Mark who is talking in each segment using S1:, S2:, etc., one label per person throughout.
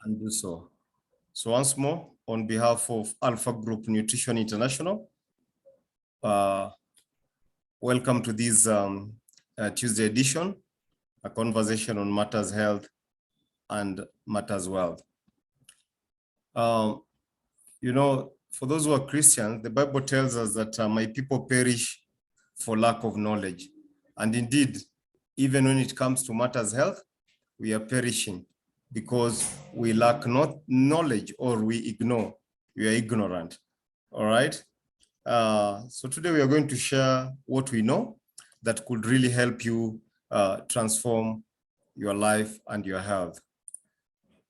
S1: and do so. So once more, on behalf of Alpha Group Nutrition International, welcome to this Tuesday edition, a conversation on matters health and matters wealth. You know, for those who are Christians, the Bible tells us that my people perish for lack of knowledge. And indeed, even when it comes to matters health, we are perishing because we lack not knowledge, or we ignore, we are ignorant. All right. So today we are going to share what we know that could really help you transform your life and your health.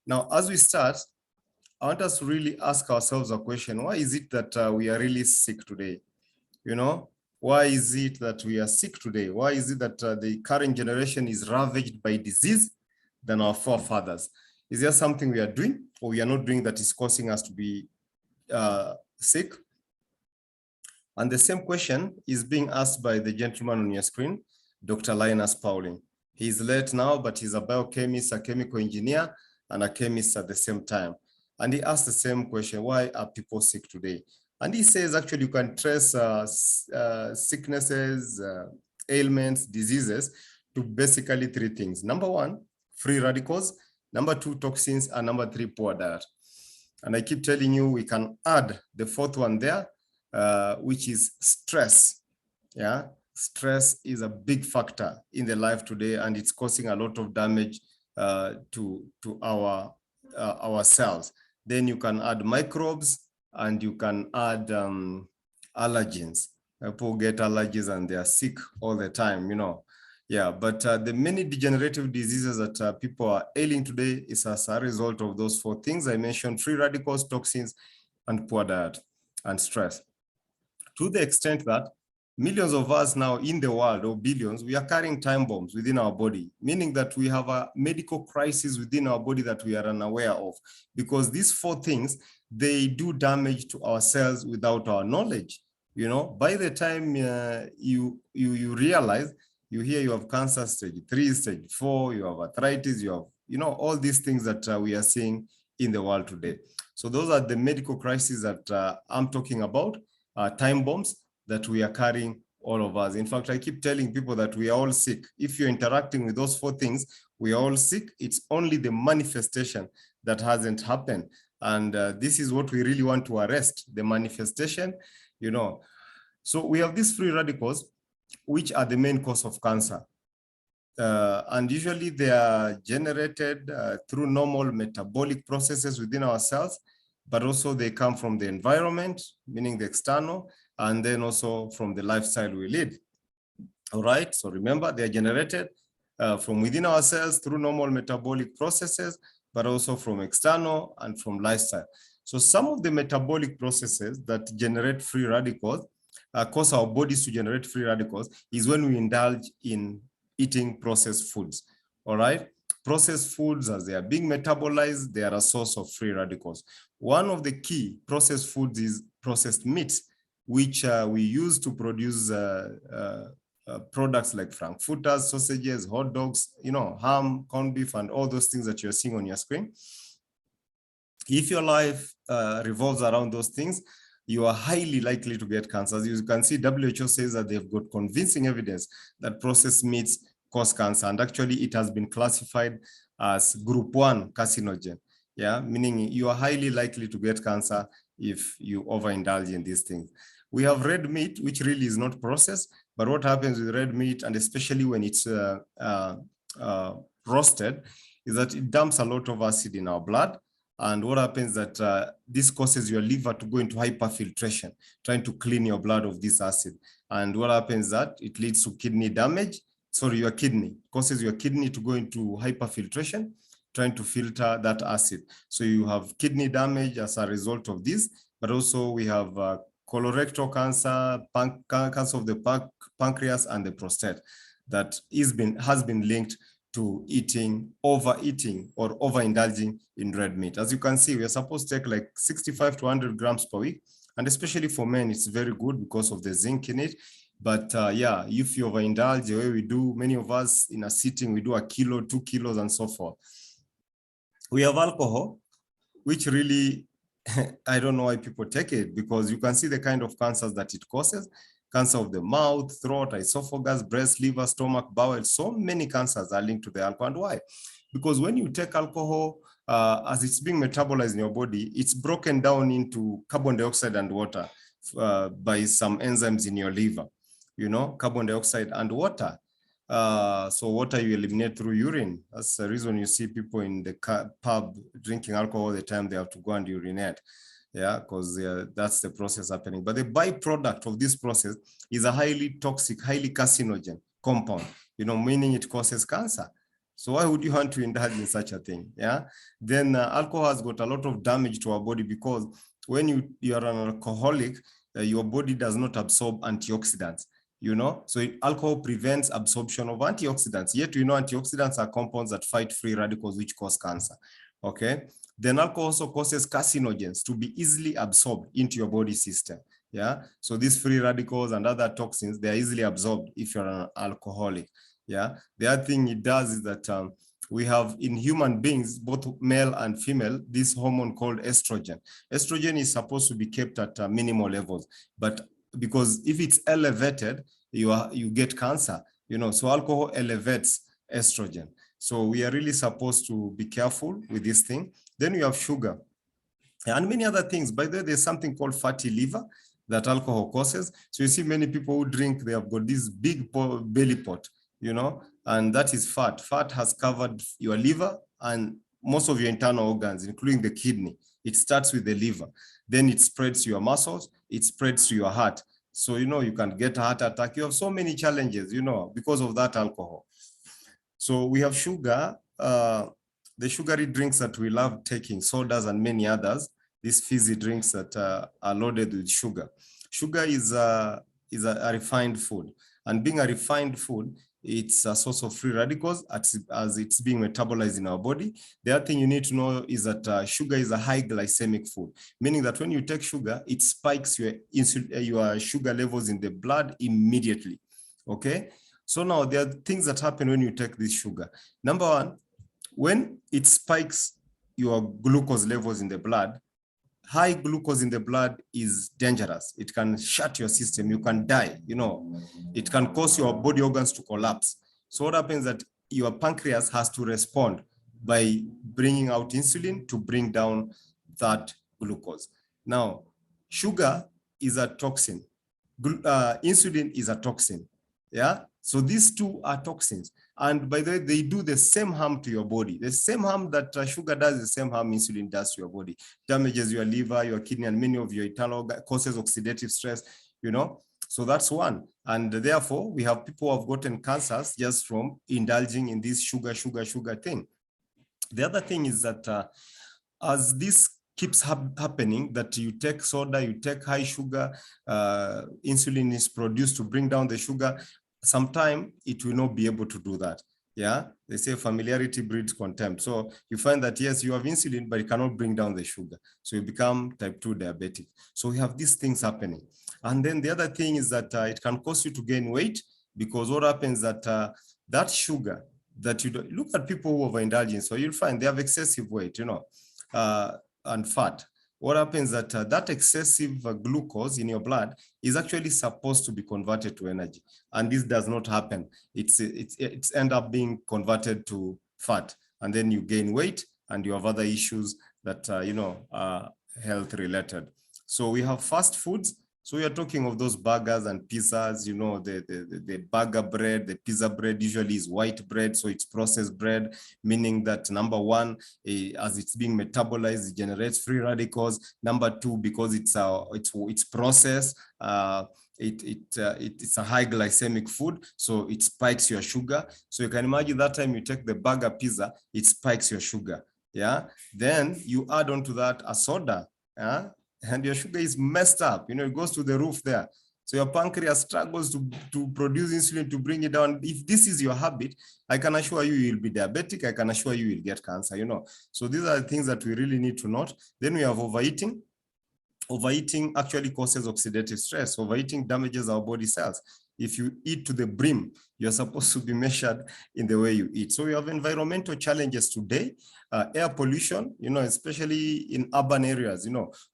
S1: Now, as we start, I want us to really ask ourselves a question. Why is it that we are really sick today? You know, why is it that we are sick today? Why is it that the current generation is ravaged by disease than our forefathers? Is there something we are doing or we are not doing that is causing us to be sick? And the same question is being asked by the gentleman on your screen, Dr. Linus Pauling. He's late now, but he's a biochemist, a chemical engineer, and a chemist at the same time. And he asked the same question, why are people sick today? And he says, actually, you can trace sicknesses, ailments, diseases to basically three things. Number one, free radicals. Number two, toxins. And number three, poor diet. And I keep telling you, we can add the fourth one there, which is stress. Yeah, stress is a big factor in the life today, and it's causing a lot of damage to our cells. Then you can add microbes, and you can add allergens. People get allergies and they are sick all the time, you know. Yeah, but the many degenerative diseases that people are ailing today is as a result of those four things I mentioned: free radicals, toxins, and poor diet and stress. To the extent that millions of us now in the world, or billions, we are carrying time bombs within our body, meaning that we have a medical crisis within our body that we are unaware of, because these four things, they do damage to our cells without our knowledge. You know, by the time you realize, you hear you have cancer stage 3, stage 4, you have arthritis, you have, you know, all these things that we are seeing in the world today. So those are the medical crises that I'm talking about, time bombs that we are carrying, all of us. In fact, I keep telling people that we are all sick. If you're interacting with those four things, we are all sick. It's only the manifestation that hasn't happened. And this is what we really want to arrest, the manifestation, you know. So we have these free radicals, which are the main cause of cancer. And usually they are generated through normal metabolic processes within our cells, but also they come from the environment, meaning the external, and then also from the lifestyle we lead. All right, so remember, they are generated from within our cells through normal metabolic processes, but also from external and from lifestyle. So some of the metabolic processes that generate free radicals, cause our bodies to generate free radicals, is when we indulge in eating processed foods. All right, processed foods, as they are being metabolized, they are a source of free radicals. One of the key processed foods is processed meats, which we use to produce products like frankfurters, sausages, hot dogs, you know, ham, corned beef, and all those things that you're seeing on your screen. If your life revolves around those things, you are highly likely to get cancer. As you can see, WHO says that they've got convincing evidence that processed meats cause cancer. And actually, it has been classified as group 1 carcinogen. Yeah, meaning you are highly likely to get cancer if you overindulge in these things. We have red meat, which really is not processed, but what happens with red meat, and especially when it's roasted, is that it dumps a lot of acid in our blood. And what happens that this causes your liver to go into hyperfiltration, trying to clean your blood of this acid. And what happens that it leads to kidney damage. Sorry, your kidney causes your kidney to go into hyperfiltration, trying to filter that acid. So you have kidney damage as a result of this, but also we have colorectal cancer, cancer of the pancreas, and the prostate that has been linked to overeating or overindulging in red meat. As you can see, we are supposed to take like 65 to 100 grams per week. And especially for men, it's very good because of the zinc in it. But yeah, if you overindulge the way we do, many of us in a sitting, we do 1 kilo, 2 kilos, and so forth. We have alcohol, which really, I don't know why people take it, because you can see the kind of cancers that it causes. Cancer of the mouth, throat, esophagus, breast, liver, stomach, bowel. So many cancers are linked to the alcohol. And why? Because when you take alcohol, as it's being metabolized in your body, it's broken down into carbon dioxide and water by some enzymes in your liver, carbon dioxide and water. So water you eliminate through urine. That's the reason you see people in the pub drinking alcohol all the time. They have to go and urinate. Yeah, because that's the process happening. But the byproduct of this process is a highly toxic, highly carcinogen compound, meaning it causes cancer. So why would you want to indulge in such a thing? Yeah. Then alcohol has got a lot of damage to our body, because when you are an alcoholic, your body does not absorb antioxidants. So alcohol prevents absorption of antioxidants. Yet antioxidants are compounds that fight free radicals which cause cancer. Okay. Then alcohol also causes carcinogens to be easily absorbed into your body system. Yeah. So these free radicals and other toxins, they are easily absorbed if you're an alcoholic. Yeah. The other thing it does is that we have in human beings, both male and female, this hormone called estrogen. Estrogen is supposed to be kept at minimal levels, but because if it's elevated, you get cancer. So alcohol elevates estrogen. So we are really supposed to be careful with this thing. Then we have sugar and many other things. By the way, there's something called fatty liver that alcohol causes. So you see many people who drink, they have got this big belly pot, and that is fat. Fat has covered your liver and most of your internal organs, including the kidney. It starts with the liver. Then it spreads to your muscles. It spreads to your heart. So, you can get a heart attack. You have so many challenges, because of that alcohol. So we have sugar, the sugary drinks that we love taking, sodas and many others, these fizzy drinks that are loaded with sugar. Sugar is a refined food. And being a refined food, it's a source of free radicals as it's being metabolized in our body. The other thing you need to know is that sugar is a high glycemic food, meaning that when you take sugar, it spikes your sugar levels in the blood immediately. Okay. So now there are things that happen when you take this sugar. Number one, when it spikes your glucose levels in the blood, high glucose in the blood is dangerous. It can shut your system. You can die. It can cause your body organs to collapse. So what happens is that your pancreas has to respond by bringing out insulin to bring down that glucose. Now, sugar is a toxin. Insulin is a toxin. Yeah. So these two are toxins. And by the way, they do the same harm to your body. The same harm that sugar does, the same harm insulin does to your body. Damages your liver, your kidney, and many of your internal causes oxidative stress, So that's one. And therefore, we have people who have gotten cancers just from indulging in this sugar thing. The other thing is that as this keeps happening, that you take soda, you take high sugar, insulin is produced to bring down the sugar, sometime it will not be able to do that. Yeah, they say familiarity breeds contempt. So you find that yes, you have insulin, but it cannot bring down the sugar. So you become type 2 diabetic. So we have these things happening. And then the other thing is that it can cause you to gain weight, because what happens that that sugar that you do, look at people who overindulge, so you'll find they have excessive weight, and fat. What happens that that excessive glucose in your blood is actually supposed to be converted to energy, and this does not happen. It's end up being converted to fat, and then you gain weight, and you have other issues that are health related. So we have fast foods. So we are talking of those burgers and pizzas, the burger bread, the pizza bread usually is white bread. So it's processed bread, meaning that number one, as it's being metabolized, it generates free radicals. Number two, because it's processed, it's a high glycemic food, so it spikes your sugar. So you can imagine that time you take the burger pizza, it spikes your sugar. Yeah. Then you add on to that a soda. Yeah. And your sugar is messed up, it goes to the roof there. So your pancreas struggles to produce insulin to bring it down. If this is your habit, I can assure you, you'll be diabetic. I can assure you, you'll get cancer, So these are the things that we really need to note. Then we have overeating. Overeating actually causes oxidative stress. Overeating damages our body cells. If you eat to the brim, you're supposed to be measured in the way you eat. So we have environmental challenges today, air pollution, especially in urban areas,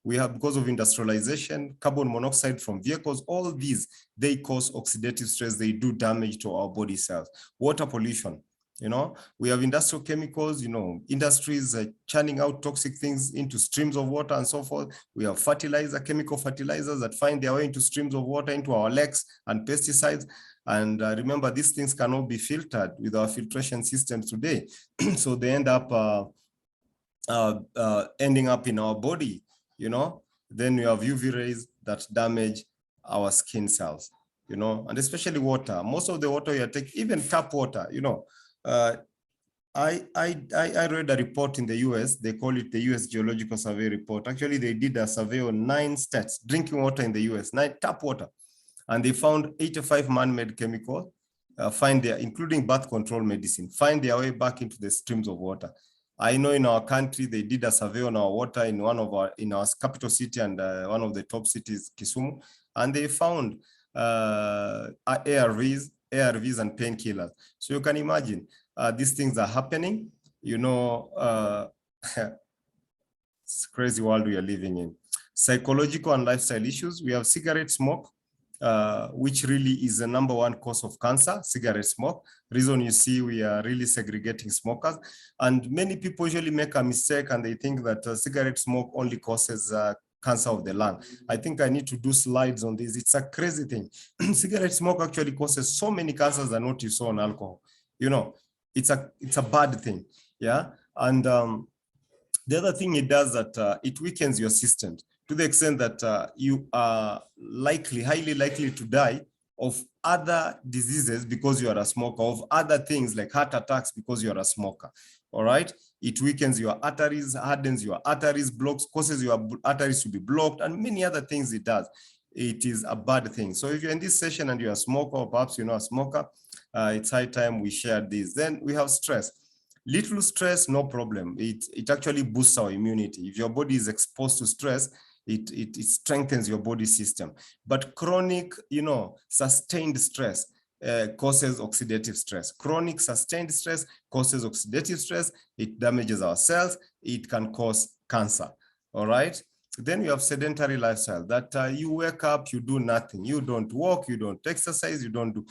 S1: we have, because of industrialization, carbon monoxide from vehicles, all these, they cause oxidative stress, they do damage to our body cells. Water pollution, we have industrial chemicals, industries churning out toxic things into streams of water and so forth. We have chemical fertilizers that find their way into streams of water, into our lakes, and pesticides. And remember, these things cannot be filtered with our filtration systems today. So they end up ending up in our body, Then we have UV rays that damage our skin cells, and especially water. Most of the water you take, even tap water, I read a report in the US, they call it the US Geological Survey report. Actually, they did a survey on 9 states, drinking water in the US, 9 tap water. And they found 85 man-made chemicals, including birth control medicine, find their way back into the streams of water. I know in our country, they did a survey on our water in our capital city and one of the top cities, Kisumu, and they found ARVs and painkillers. So you can imagine these things are happening, it's a crazy world we are living in. Psychological and lifestyle issues. We have cigarette smoke, which really is the #1 cause of cancer, cigarette smoke. Reason you see we are really segregating smokers. And many people usually make a mistake and they think that cigarette smoke only causes cancer of the lung. I think I need to do slides on this. It's a crazy thing. Cigarette smoke actually causes so many cancers than what you saw on alcohol. It's a bad thing. Yeah. And the other thing it does that it weakens your system to the extent that you are highly likely to die of other diseases because you are a smoker, of other things like heart attacks because you are a smoker. All right. It weakens your arteries, hardens your arteries, causes your arteries to be blocked, and many other things it does. It is a bad thing. So if you're in this session and you're a smoker, or perhaps you're not a smoker, it's high time we share this. Then we have stress. Little stress, no problem. It actually boosts our immunity. If your body is exposed to stress, it strengthens your body system. But chronic, sustained stress causes oxidative stress. Chronic sustained stress causes oxidative stress. It damages our cells. It can cause cancer. All right. Then we have sedentary lifestyle, that you wake up, you do nothing. You don't walk, you don't exercise, you don't do,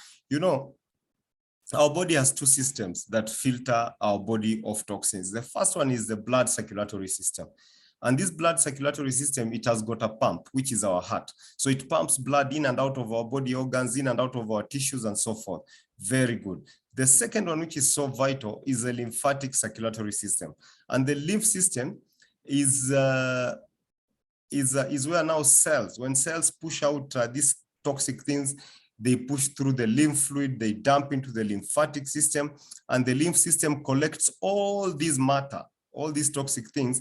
S1: our body has 2 systems that filter our body of toxins. The first one is the blood circulatory system. And this blood circulatory system, it has got a pump, which is our heart. So it pumps blood in and out of our body organs, in and out of our tissues and so forth. Very good. The second one, which is so vital, is the lymphatic circulatory system. And the lymph system is where now cells, when cells push out these toxic things, they push through the lymph fluid, they dump into the lymphatic system, and the lymph system collects all this matter, all these toxic things,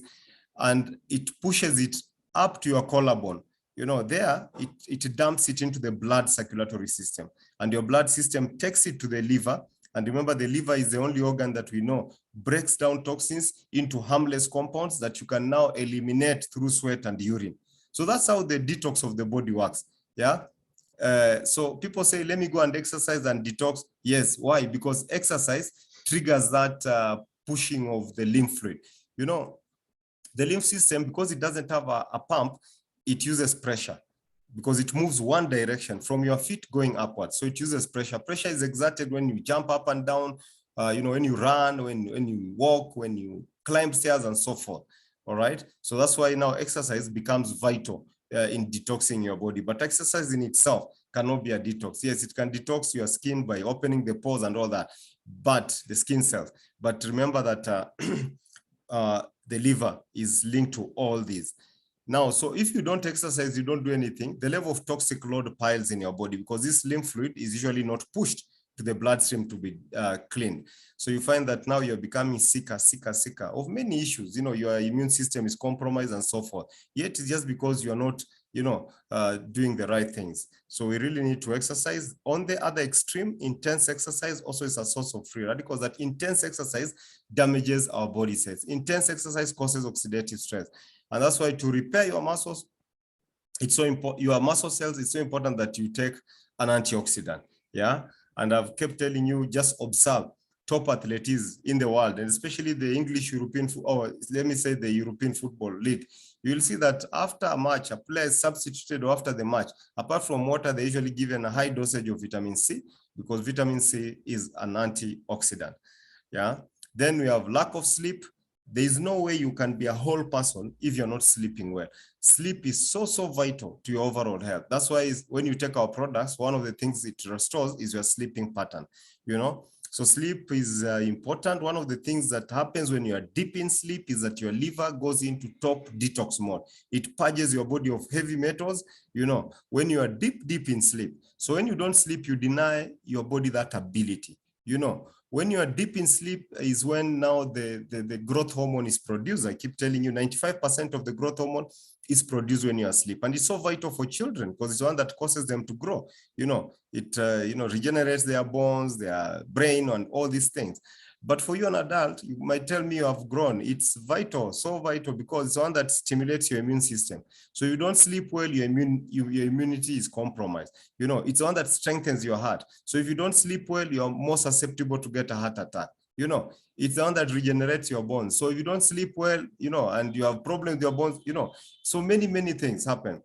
S1: and it pushes it up to your collarbone. There, it dumps it into the blood circulatory system, and your blood system takes it to the liver. And remember, the liver is the only organ that we know breaks down toxins into harmless compounds that you can now eliminate through sweat and urine. So that's how the detox of the body works. Yeah. So people say, let me go and exercise and detox. Yes. Why? Because exercise triggers that pushing of the lymph fluid. The lymph system, because it doesn't have a pump, it uses pressure, because it moves one direction from your feet going upwards. So it uses pressure. Pressure is exerted when you jump up and down, when you run, when you walk, when you climb stairs and so forth. All right. So that's why now exercise becomes vital in detoxing your body. But exercise in itself cannot be a detox. Yes, it can detox your skin by opening the pores and all that, but the skin cells. But remember that the liver is linked to all these. Now, so if you don't exercise, you don't do anything, the level of toxic load piles in your body, because this lymph fluid is usually not pushed to the bloodstream to be cleaned. So you find that now you're becoming sicker of many issues. Your immune system is compromised and so forth. Yet it's just because you're not, doing the right things. So we really need to exercise. On the other extreme, intense exercise also is a source of free radicals. That intense exercise damages our body cells. Intense exercise causes oxidative stress. And that's why to repair your muscles, it's so important, your muscle cells, it's so important that you take an antioxidant. Yeah. And I've kept telling you, just observe top athletes in the world, and especially the English European, or let me say the European Football League. You will see that after a match, a player is substituted after the match. Apart from water, they usually given a high dosage of vitamin C, because vitamin C is an antioxidant. Yeah. Then we have lack of sleep. There is no way you can be a whole person if you're not sleeping well. Sleep is so vital to your overall health. That's why when you take our products, one of the things it restores is your sleeping pattern, you know. So sleep is important. One of the things that happens when you are deep in sleep is that your liver goes into top detox mode. It purges your body of heavy metals, you know, when you are deep in sleep. So when you don't sleep, you deny your body that ability, you know. When you are deep in sleep is when now the growth hormone is produced. I keep telling you, 95% of the growth hormone is produced when you are asleep. And it's so vital for children because it's one that causes them to grow. You know, it regenerates their bones, their brain, and all these things. But for you, an adult, you might tell me you have grown. It's vital, so vital, because it's one that stimulates your immune system. So you don't sleep well, your immunity is compromised. You know, it's one that strengthens your heart. So if you don't sleep well, you're more susceptible to get a heart attack. You know, it's the one that regenerates your bones. So if you don't sleep well, you know, and you have problems with your bones, you know, so many things happen.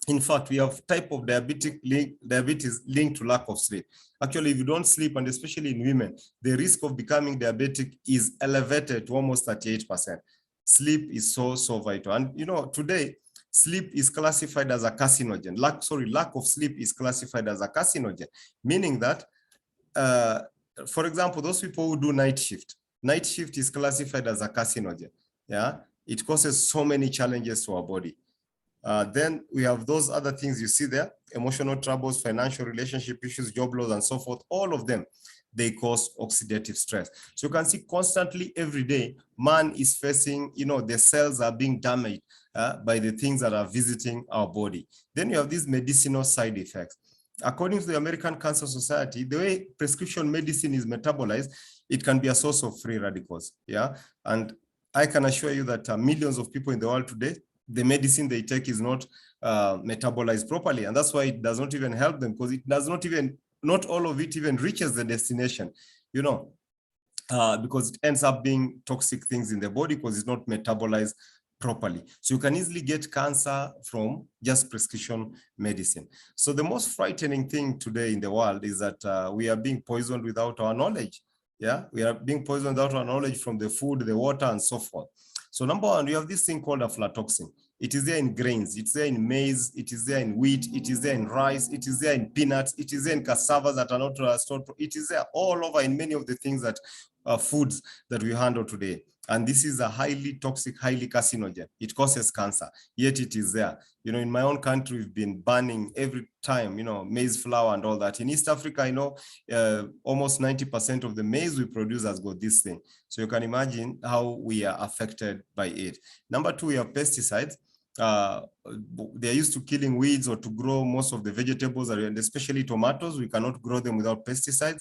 S1: In fact, we have type of diabetes linked to lack of sleep. Actually, if you don't sleep, and especially in women, the risk of becoming diabetic is elevated to almost 38%. Sleep is so vital. And, you know, today, sleep is classified as a carcinogen. Lack of sleep is classified as a carcinogen, meaning that, for example, those people who do night shift is classified as a carcinogen. Yeah, it causes so many challenges to our body. Then we have those other things you see there: emotional troubles, financial relationship issues, job loss, and so forth. All of them, they cause oxidative stress. So you can see constantly every day, man is facing, you know, the cells are being damaged by the things that are visiting our body. Then you have these medicinal side effects. According to the American Cancer Society, the way prescription medicine is metabolized, it can be a source of free radicals. Yeah. And I can assure you that millions of people in the world today, the medicine they take is not metabolized properly. And that's why it does not even help them, because it does not even, not all of it even reaches the destination, you know, because it ends up being toxic things in the body because it's not metabolized properly. So you can easily get cancer from just prescription medicine. So the most frightening thing today in the world is that we are being poisoned without our knowledge. Yeah, we are being poisoned without our knowledge from the food, the water, and so forth. So number one, we have this thing called aflatoxin. It is there in grains, it's there in maize, it is there in wheat, it is there in rice, it is there in peanuts, it is there in cassava that are not stored. It is there all over in many of the things that foods that we handle today. And this is a highly toxic, highly carcinogen. It causes cancer, yet it is there. You know, in my own country, we've been banning every time, you know, maize flour and all that. In East Africa, I know almost 90% of the maize we produce has got this thing. So you can imagine how we are affected by it. Number two, we have pesticides. They're used to killing weeds or to grow most of the vegetables, and especially tomatoes. We cannot grow them without pesticides.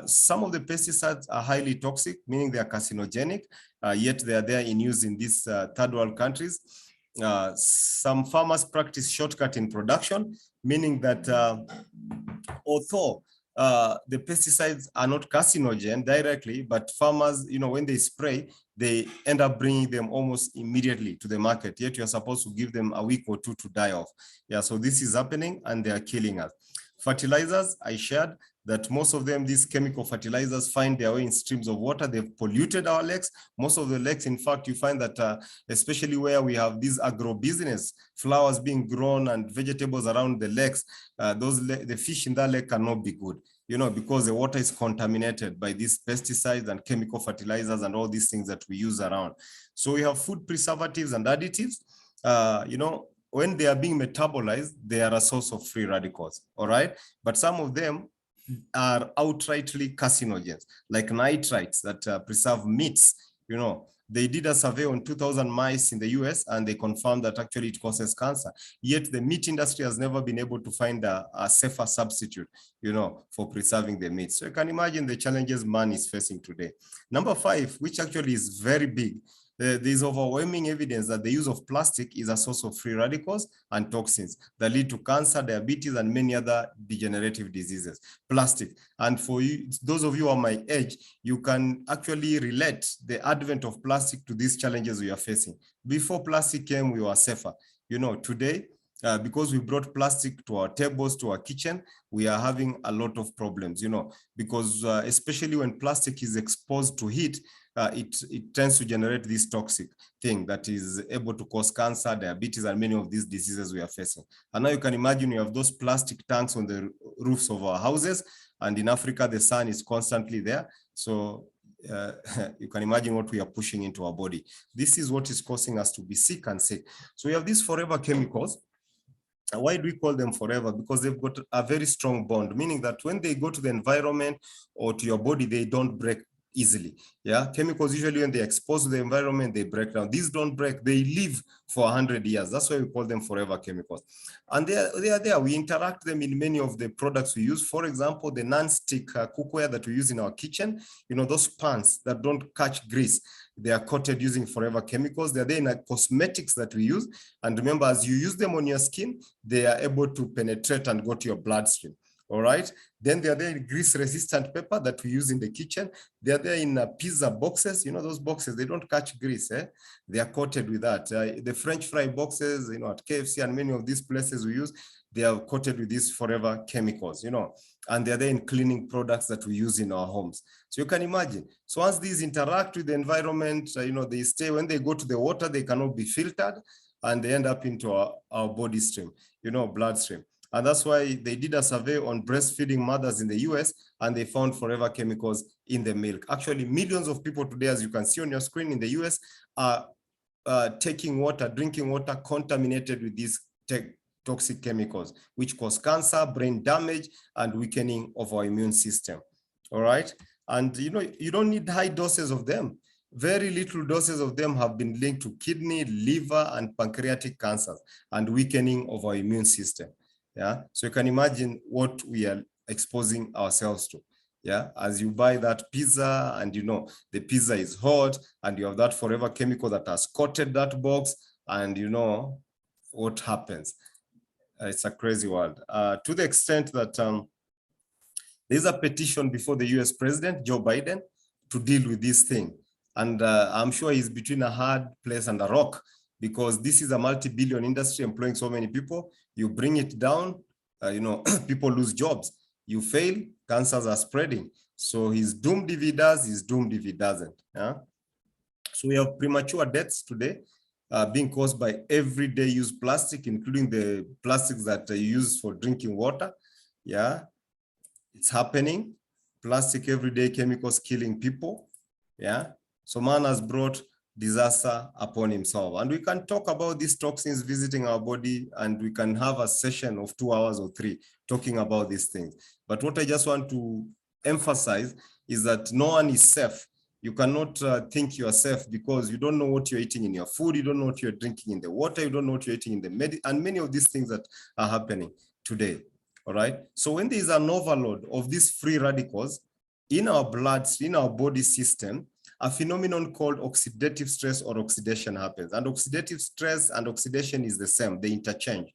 S1: Some of the pesticides are highly toxic, meaning they are carcinogenic, yet they are there in use in these third world countries. Some farmers practice shortcut in production, meaning that although the pesticides are not carcinogen directly, but farmers, you know, when they spray, they end up bringing them almost immediately to the market, yet you're supposed to give them a week or two to die off. Yeah, so this is happening and they are killing us. Fertilizers, I shared that most of them, these chemical fertilizers, find their way in streams of water. They've polluted our lakes. Most of the lakes, in fact, you find that especially where we have these agro-business, flowers being grown and vegetables around the lakes, the fish in that lake cannot be good, you know, because the water is contaminated by these pesticides and chemical fertilizers and all these things that we use around. So we have food preservatives and additives, you know, when they are being metabolized, they are a source of free radicals, all right? But some of them are outrightly carcinogens, like nitrites that preserve meats. You know, they did a survey on 2,000 mice in the US and they confirmed that actually it causes cancer. Yet the meat industry has never been able to find a safer substitute, you know, for preserving the meat. So you can imagine the challenges man is facing today. Number 5, which actually is very big, There's overwhelming evidence that the use of plastic is a source of free radicals and toxins that lead to cancer, diabetes, and many other degenerative diseases. Plastic. And for you, those of you on my age, you can actually relate the advent of plastic to these challenges we are facing. Before plastic came, we were safer. Today, because we brought plastic to our tables, to our kitchen, we are having a lot of problems, because especially when plastic is exposed to heat, it tends to generate this toxic thing that is able to cause cancer, diabetes, and many of these diseases we are facing. And now you can imagine we have those plastic tanks on the roofs of our houses, and in Africa, the sun is constantly there. So you can imagine what we are pushing into our body. This is what is causing us to be sick and sick. So we have these forever chemicals. Why do we call them forever? Because they've got a very strong bond, meaning that when they go to the environment or to your body, they don't break easily. Yeah, chemicals usually when they're exposed to the environment, they break down. These don't break, they live for 100 years. That's why we call them forever chemicals. And they are there. We interact them in many of the products we use. For example, the non-stick cookware that we use in our kitchen, those pans that don't catch grease, they are coated using forever chemicals. They're there in cosmetics that we use. And remember, as you use them on your skin, they are able to penetrate and go to your bloodstream. All right. Then they are there in grease-resistant paper that we use in the kitchen. They are there in pizza boxes. Those boxes, they don't catch grease. They are coated with that. The French fry boxes, at KFC and many of these places we use, they are coated with these forever chemicals, and they're there in cleaning products that we use in our homes. So you can imagine. So once these interact with the environment, they stay. When they go to the water, they cannot be filtered, and they end up into our body stream, bloodstream. And that's why they did a survey on breastfeeding mothers in the US, and they found forever chemicals in the milk. Actually, millions of people today, as you can see on your screen in the US, are drinking water contaminated with these toxic chemicals, which cause cancer, brain damage, and weakening of our immune system. All right. And you don't need high doses of them. Very little doses of them have been linked to kidney, liver, and pancreatic cancers and weakening of our immune system. Yeah, so you can imagine what we are exposing ourselves to. Yeah, as you buy that pizza and the pizza is hot and you have that forever chemical that has coated that box, and what happens. It's a crazy world. To the extent that there's a petition before the US President, Joe Biden, to deal with this thing. And I'm sure he's between a hard place and a rock, because this is a multi-billion industry employing so many people. You bring it down, people lose jobs. You fail, cancers are spreading. So he's doomed if he does, he's doomed if he doesn't. Yeah? So we have premature deaths today being caused by everyday use plastic, including the plastics that are used for drinking water. Yeah, it's happening. Plastic everyday chemicals killing people. Yeah, so man has brought disaster upon himself. And we can talk about these toxins visiting our body, and we can have a session of 2 hours or 3 talking about these things. But what I just want to emphasize is that no one is safe. You cannot think you are safe because you don't know what you're eating in your food. You don't know what you're drinking in the water. You don't know what you're eating in the and many of these things that are happening today. All right. So when there is an overload of these free radicals in our blood, in our body system, a phenomenon called oxidative stress or oxidation happens. And oxidative stress and oxidation is the same, they interchange.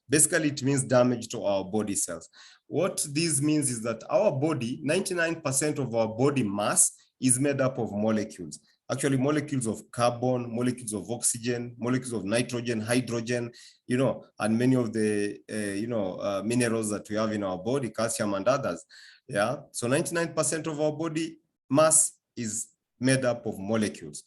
S1: Basically it means damage to our body cells. What this means is that our body, 99% of our body mass is made up of molecules. Actually, molecules of carbon, molecules of oxygen, molecules of nitrogen, hydrogen, and many of the, minerals that we have in our body, calcium and others. Yeah, so 99% of our body mass is made up of molecules.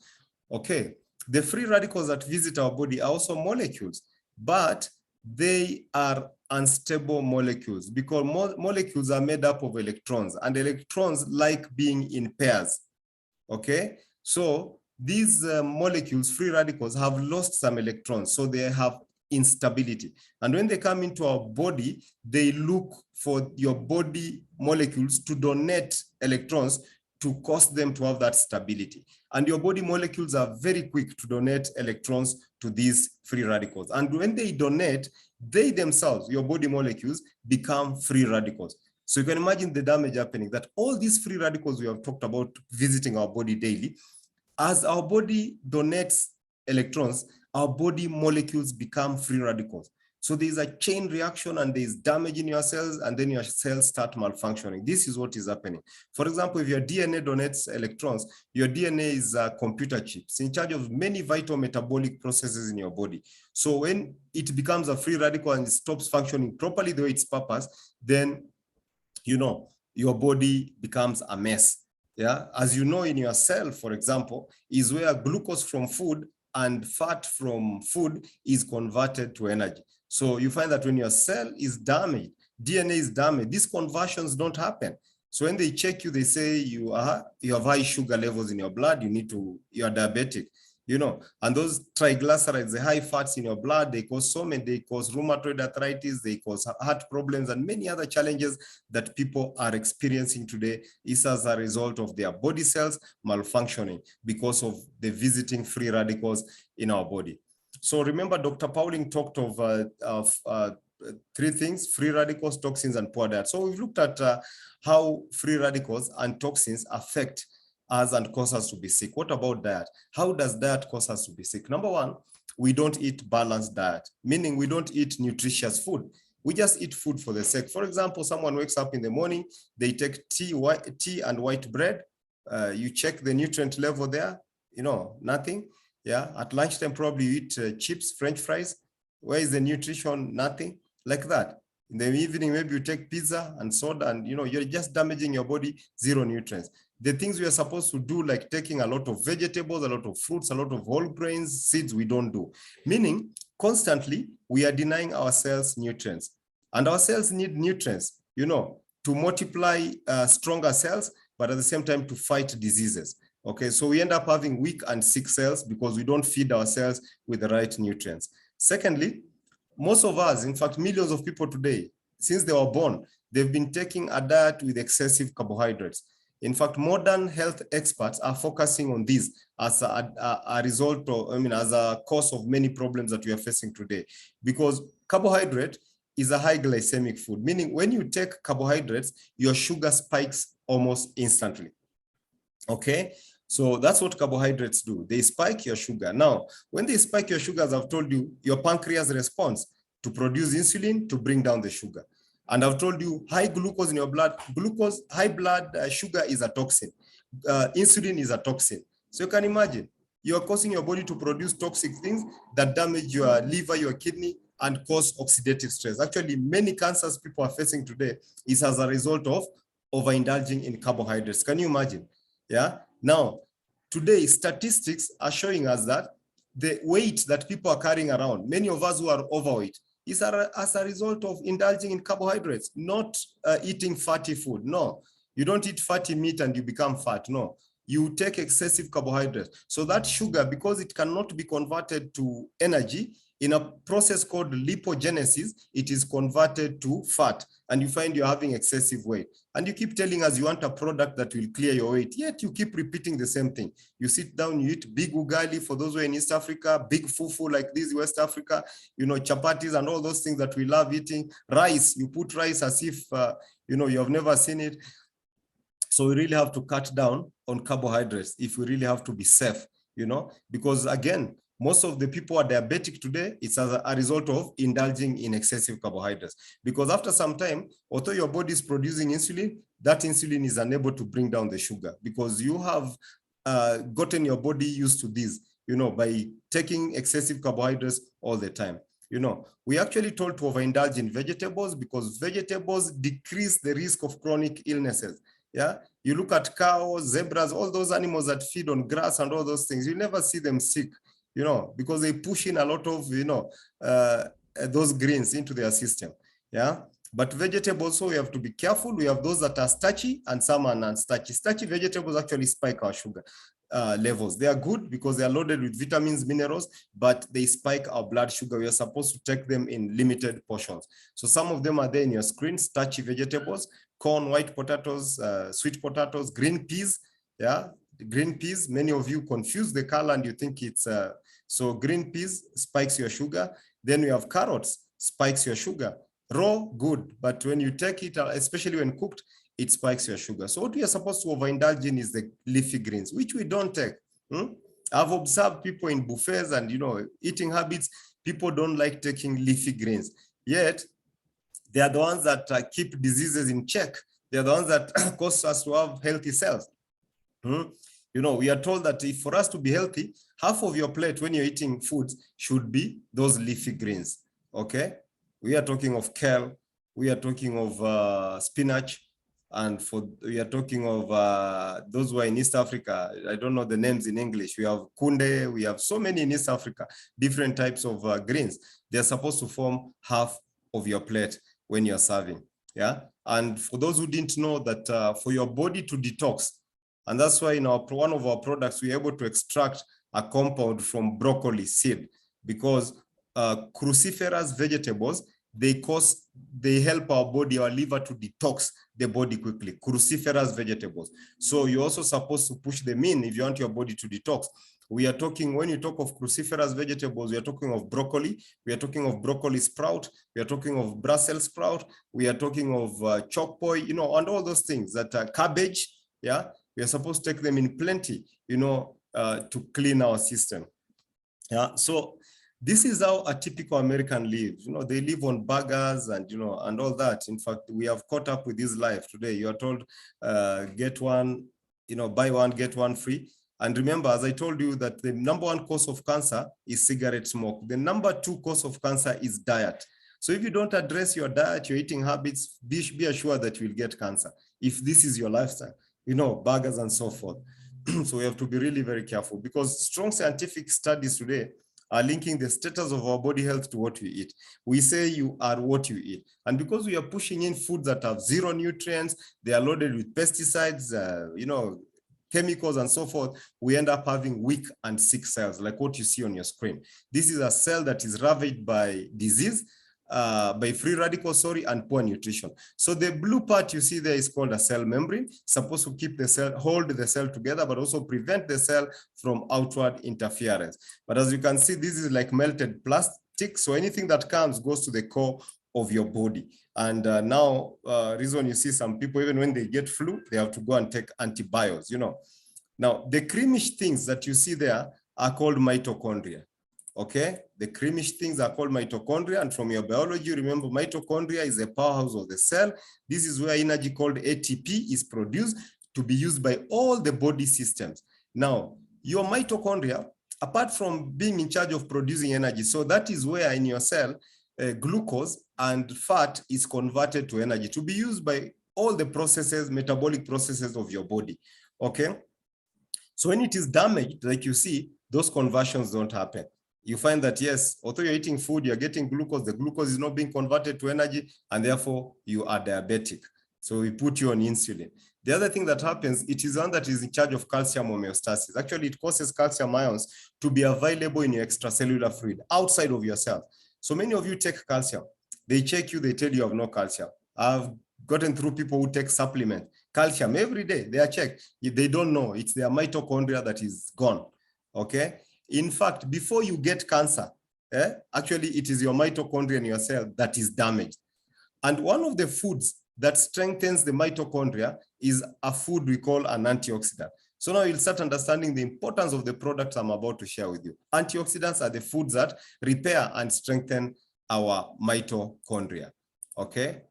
S1: Okay, the free radicals that visit our body are also molecules, but they are unstable molecules because molecules are made up of electrons, and electrons like being in pairs. Okay, so these molecules, free radicals, have lost some electrons, so they have instability. And when they come into our body, they look for your body molecules to donate electrons to cause them to have that stability. And your body molecules are very quick to donate electrons to these free radicals. And when they donate, they themselves, your body molecules, become free radicals. So you can imagine the damage happening, that all these free radicals we have talked about visiting our body daily as our body donates electrons, our body molecules become free radicals. So there's a chain reaction and there's damage in your cells, and then your cells start malfunctioning. This is what is happening. For example, if your DNA donates electrons, your DNA is a computer chip. It's in charge of many vital metabolic processes in your body. So when it becomes a free radical and it stops functioning properly the way it's purpose, then, you know, your body becomes a mess. Yeah, as you know, in your cell, for example, is where glucose from food and fat from food is converted to energy. So you find that when your cell is damaged, DNA is damaged, these conversions don't happen. So when they check you, they say you have high sugar levels in your blood, you are diabetic, you know, and those triglycerides, the high fats in your blood, they cause they cause rheumatoid arthritis, they cause heart problems, and many other challenges that people are experiencing today is as a result of their body cells malfunctioning because of the visiting free radicals in our body. So remember, Dr. Pauling talked of three things: free radicals, toxins, and poor diet. So we've looked at how free radicals and toxins affect us and cause us to be sick. What about diet? How does diet cause us to be sick? Number one, we don't eat balanced diet, meaning we don't eat nutritious food. We just eat food for the sake. For example, someone wakes up in the morning, they take tea and white bread. You check the nutrient level there, you know, nothing. Yeah, at lunchtime, probably you eat chips, French fries. Where is the nutrition? Nothing, like that. In the evening, maybe you take pizza and soda, and you know, you're just damaging your body, zero nutrients. The things we are supposed to do, like taking a lot of vegetables, a lot of fruits, a lot of whole grains, seeds, we don't do. Meaning, constantly, we are denying our cells nutrients. And our cells need nutrients, you know, to multiply stronger cells, but at the same time to fight diseases. Okay, so we end up having weak and sick cells because we don't feed our cells with the right nutrients. Secondly, most of us, in fact, millions of people today, since they were born, they've been taking a diet with excessive carbohydrates. In fact, modern health experts are focusing on this as a result of, as a cause of many problems that we are facing today. Because carbohydrate is a high glycemic food, meaning when you take carbohydrates, your sugar spikes almost instantly. Okay, so that's what carbohydrates do. They spike your sugar. Now, when they spike your sugar, as I've told you, your pancreas responds to produce insulin to bring down the sugar. And I've told you, high glucose in your blood, high blood sugar is a toxin. Insulin is a toxin. So you can imagine, you're causing your body to produce toxic things that damage your liver, your kidney, and cause oxidative stress. Actually, many cancers people are facing today is as a result of overindulging in carbohydrates. Can you imagine? Yeah. Now, today, statistics are showing us that the weight that people are carrying around, many of us who are overweight, is as a result of indulging in carbohydrates, not eating fatty food. No, you don't eat fatty meat and you become fat. No, you take excessive carbohydrates. So that sugar, because it cannot be converted to energy, in a process called lipogenesis, it is converted to fat, and you find you're having excessive weight. And you keep telling us you want a product that will clear your weight, yet you keep repeating the same thing. You sit down, you eat big ugali for those who are in East Africa, big fufu like this, West Africa, you know, chapatis and all those things that we love eating. Rice, you put rice as if, you know, you have never seen it. So we really have to cut down on carbohydrates if we really have to be safe, you know, because again, most of the people are diabetic today. It's as a result of indulging in excessive carbohydrates. Because after some time, although your body is producing insulin, that insulin is unable to bring down the sugar because you have gotten your body used to this, you know, by taking excessive carbohydrates all the time. You know, we actually told to overindulge in vegetables because vegetables decrease the risk of chronic illnesses. Yeah, you look at cows, zebras, all those animals that feed on grass and all those things, you never see them sick. You know, because they push in a lot of, you know, those greens into their system. Yeah. But vegetables, so we have to be careful. We have those that are starchy and some are non-starchy. Starchy vegetables actually spike our sugar levels. They are good because they are loaded with vitamins, minerals, but they spike our blood sugar. We are supposed to take them in limited portions. So some of them are there in your screen: starchy vegetables, corn, white potatoes, sweet potatoes, green peas. Yeah. Green peas, many of you confuse the color and you think it's so green peas spikes your sugar. Then we have carrots, spikes your sugar. Raw, good, but when you take it, especially when cooked, it spikes your sugar. So what we are supposed to overindulge in is the leafy greens, which we don't take. I've observed people in buffets and, eating habits, people don't like taking leafy greens. Yet, they are the ones that keep diseases in check. They are the ones that cause us to have healthy cells. We are told that if for us to be healthy, half of your plate when you're eating foods should be those leafy greens, okay? We are talking of kale, we are talking of spinach, and we are talking of those who are in East Africa. I don't know the names in English. We have kunde, we have so many in East Africa, different types of greens. They're supposed to form half of your plate when you're serving, yeah? And for those who didn't know that for your body to detox, and that's why in one of our products, we're able to extract a compound from broccoli seed, because cruciferous vegetables, they help our body, our liver, to detox the body quickly. Cruciferous vegetables. So you're also supposed to push them in if you want your body to detox. We are talking, when you talk of cruciferous vegetables, we are talking of broccoli, we are talking of broccoli sprout, we are talking of Brussels sprout, we are talking of chok poi, and all those things, that cabbage, yeah, we are supposed to take them in plenty, to clean our system. Yeah, so this is how a typical American lives. They live on burgers and, and all that. In fact, we have caught up with this life today. You are told, get one, buy one, get one free. And remember, as I told you, that the number one cause of cancer is cigarette smoke. The number two cause of cancer is diet. So if you don't address your diet, your eating habits, be assured that you will get cancer if this is your lifestyle, burgers and so forth. So we have to be really very careful, because strong scientific studies today are linking the status of our body health to what we eat. We say you are what you eat. And because we are pushing in foods that have zero nutrients, they are loaded with pesticides, chemicals and so forth, we end up having weak and sick cells, like what you see on your screen. This is a cell that is ravaged by disease, by free radicals, and poor nutrition. So the blue part you see there is called a cell membrane, supposed to keep the cell, hold the cell together, but also prevent the cell from outward interference. But as you can see, this is like melted plastic. So anything that comes goes to the core of your body. And now, reason you see some people, even when they get flu, they have to go and take antibiotics, Now, the creamish things that you see there are called mitochondria. Okay, the creamish things are called mitochondria, and from your biology, remember mitochondria is a powerhouse of the cell. This is where energy called ATP is produced to be used by all the body systems. Now, your mitochondria, apart from being in charge of producing energy, so that is where in your cell, glucose and fat is converted to energy to be used by all the processes, metabolic processes of your body. Okay, so when it is damaged, like you see, those conversions don't happen. You find that, yes, although you're eating food, you're getting glucose, the glucose is not being converted to energy, and therefore you are diabetic. So we put you on insulin. The other thing that happens, it is one that is in charge of calcium homeostasis. Actually, it causes calcium ions to be available in your extracellular fluid outside of your cells. So many of you take calcium. They check you, they tell you have no calcium. I've gotten through people who take supplement, calcium every day. They are checked. They don't know. It's their mitochondria that is gone. Okay. In fact, before you get cancer, actually, it is your mitochondria in your cell that is damaged. And one of the foods that strengthens the mitochondria is a food we call an antioxidant. So now you'll start understanding the importance of the products I'm about to share with you. Antioxidants are the foods that repair and strengthen our mitochondria. Okay.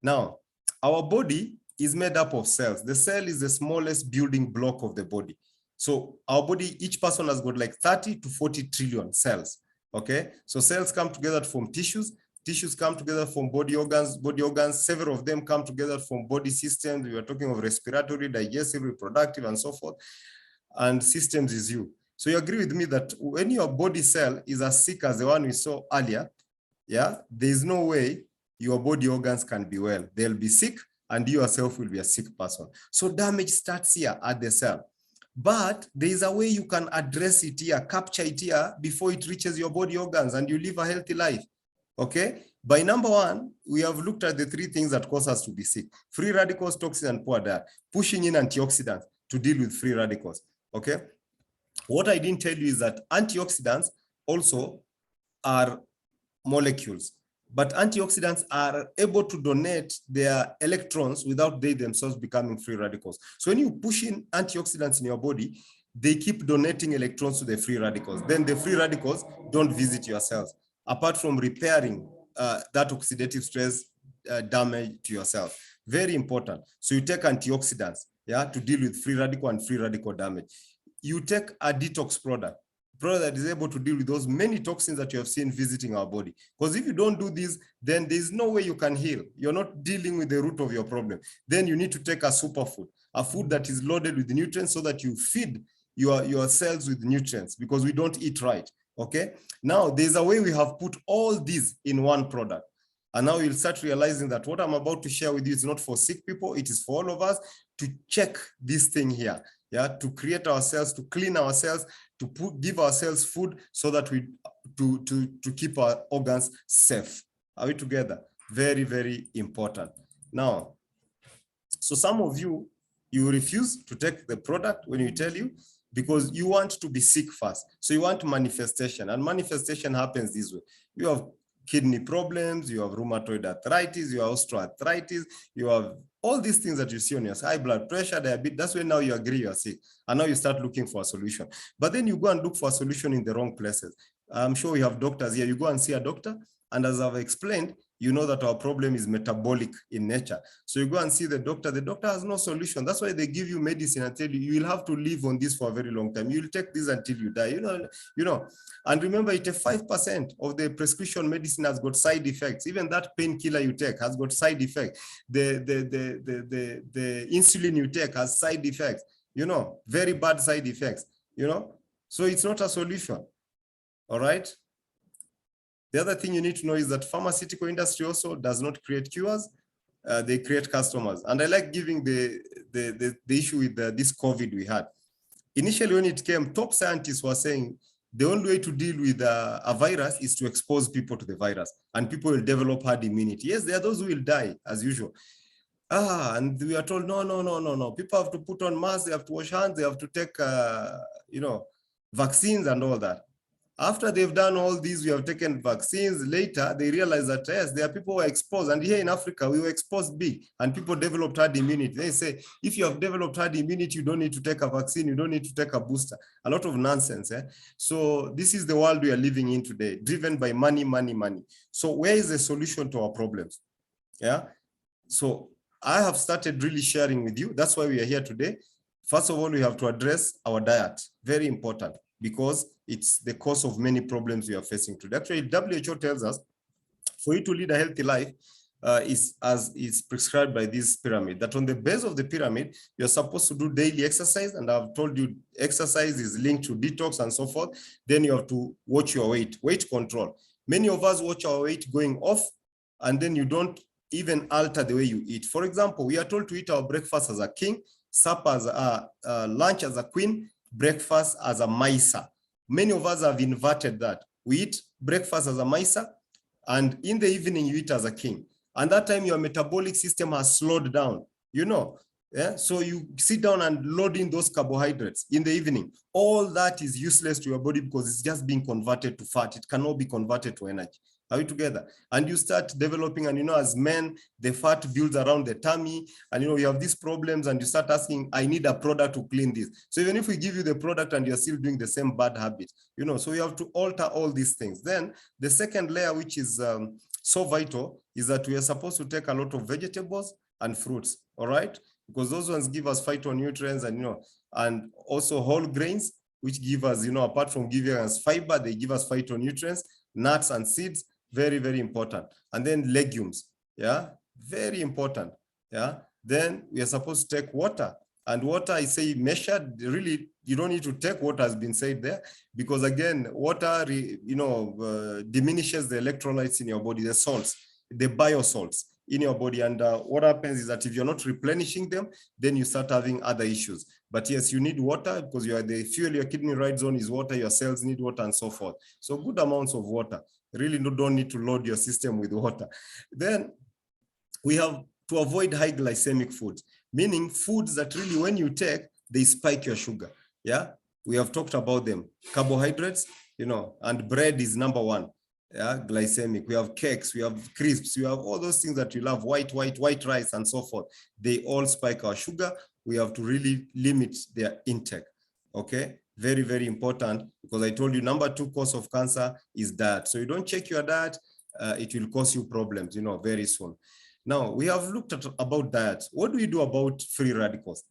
S1: Now, our body is made up of cells. The cell is the smallest building block of the body. So our body, each person has got like 30 to 40 trillion cells, okay? So cells come together to form tissues. Tissues come together from body organs. Body organs, several of them come together from body systems. We are talking of respiratory, digestive, reproductive, and so forth. And systems is you. So you agree with me that when your body cell is as sick as the one we saw earlier, yeah, there is no way your body organs can be well. They'll be sick, and you yourself will be a sick person. So damage starts here at the cell. But there is a way you can address it here, capture it here before it reaches your body organs, and you live a healthy life. Okay. By number one, we have looked at the three things that cause us to be sick: free radicals, toxins, and poor diet. Pushing in antioxidants to deal with free radicals. Okay. What I didn't tell you is that antioxidants also are molecules, but antioxidants are able to donate their electrons without they themselves becoming free radicals. So when you push in antioxidants in your body, they keep donating electrons to the free radicals. Then the free radicals don't visit your cells, apart from repairing that oxidative stress damage to your cells. Very important. So you take antioxidants, yeah, to deal with free radical and free radical damage. You take a detox product that is able to deal with those many toxins that you have seen visiting our body. Because if you don't do this, then there's no way you can heal. You're not dealing with the root of your problem. Then you need to take a superfood, a food that is loaded with nutrients so that you feed your cells with nutrients, because we don't eat right, okay? Now, there's a way we have put all these in one product. And now you'll start realizing that what I'm about to share with you is not for sick people, it is for all of us to check this thing here, yeah, to create ourselves, to clean ourselves, to give ourselves food so that we to keep our organs safe. Are we together? Very, very important. Now, so some of you refuse to take the product when we tell you, because you want to be sick first. So you want manifestation, and manifestation happens this way. You have kidney problems, you have rheumatoid arthritis, you have osteoarthritis, you have all these things that you see on your high blood pressure, diabetes. That's when now you agree you're sick. And now you start looking for a solution. But then you go and look for a solution in the wrong places. I'm sure we have doctors here. You go and see a doctor, and as I've explained, you know that our problem is metabolic in nature. So you go and see the doctor has no solution. That's why they give you medicine and tell you, you will have to live on this for a very long time. You'll take this until you die, you know. And remember, 85% of the prescription medicine has got side effects. Even that painkiller you take has got side effects. The insulin you take has side effects, very bad side effects, So it's not a solution, all right? The other thing you need to know is that pharmaceutical industry also does not create cures, they create customers. And I like giving the issue with this COVID we had. Initially, when it came, top scientists were saying the only way to deal with a virus is to expose people to the virus, and people will develop herd immunity. Yes, there are those who will die, as usual. And we are told, no. People have to put on masks, they have to wash hands, they have to take, vaccines and all that. After they've done all these, we have taken vaccines. Later, they realize that, yes, there are people who are exposed. And here in Africa, we were exposed big, and people developed herd immunity. They say, if you have developed herd immunity, you don't need to take a vaccine. You don't need to take a booster. A lot of nonsense. So this is the world we are living in today, driven by money, money, money. So where is the solution to our problems? Yeah. So I have started really sharing with you. That's why we are here today. First of all, we have to address our diet. Very important, because it's the cause of many problems we are facing today. Actually, WHO tells us for you to lead a healthy life is prescribed by this pyramid, that on the base of the pyramid, you're supposed to do daily exercise. And I've told you exercise is linked to detox and so forth. Then you have to watch your weight control. Many of us watch our weight going off, and then you don't even alter the way you eat. For example, we are told to eat our breakfast as a king, supper as lunch as a queen, breakfast as a miser. Many of us have inverted that. We eat breakfast as a miser, and in the evening you eat as a king. And that time your metabolic system has slowed down, Yeah? So you sit down and load in those carbohydrates in the evening. All that is useless to your body, because it's just being converted to fat. It cannot be converted to energy. Are we together? And you start developing, and as men, the fat builds around the tummy, and you have these problems, and you start asking, I need a product to clean this. So even if we give you the product and you're still doing the same bad habit, so you have to alter all these things. Then the second layer, which is so vital, is that we are supposed to take a lot of vegetables and fruits, all right? Because those ones give us phytonutrients, and also whole grains, which give us, apart from giving us fiber, they give us phytonutrients, nuts and seeds. Very, very important. And then legumes, yeah, very important, yeah. Then we are supposed to take water, and water, I say measured. Really, you don't need to take what has been said there, because again, water, diminishes the electrolytes in your body, the salts, the biosalts in your body. And what happens is that if you're not replenishing them, then you start having other issues. But yes, you need water, because the fuel your kidney rides on is water, your cells need water, and so forth. So good amounts of water. Really don't need to load your system with water. Then we have to avoid high glycemic foods, meaning foods that really, when you take, they spike your sugar. Yeah, we have talked about them. Carbohydrates, and bread is number one. Yeah, glycemic. We have cakes, we have crisps, we have all those things that you love, white rice, and so forth. They all spike our sugar. We have to really limit their intake. Okay, very, very important, because I told you number 2 cause of cancer is diet. So you don't check your diet, it will cause you problems, very soon. Now, we have looked at about diet. What do we do about free radicals?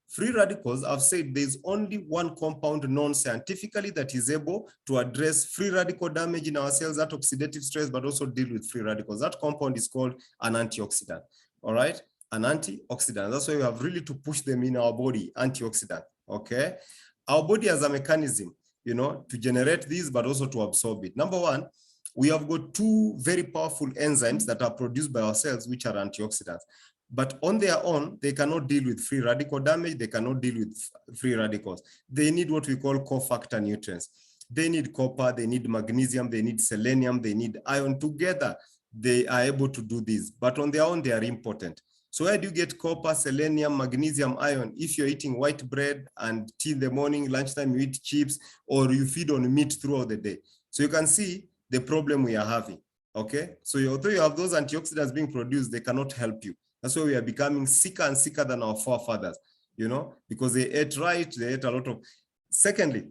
S1: Free radicals, I've said there's only one compound known scientifically that is able to address free radical damage in our cells, that oxidative stress, but also deal with free radicals. That compound is called an antioxidant, all right? An antioxidant. That's why we have really to push them in our body, antioxidant, okay? Our body has a mechanism, to generate these, but also to absorb it. Number one, we have got 2 very powerful enzymes that are produced by our cells, which are antioxidants. But on their own, they cannot deal with free radical damage. They cannot deal with free radicals. They need what we call cofactor nutrients. They need copper, they need magnesium, they need selenium, they need iron. Together, they are able to do this. But on their own, they are impotent. So where do you get copper, selenium, magnesium, iron? If you're eating white bread and tea in the morning, lunchtime you eat chips, or you feed on meat throughout the day. So you can see the problem we are having, okay? So although you have those antioxidants being produced, they cannot help you. That's why we are becoming sicker and sicker than our forefathers, because they ate right, they ate a lot of. Secondly,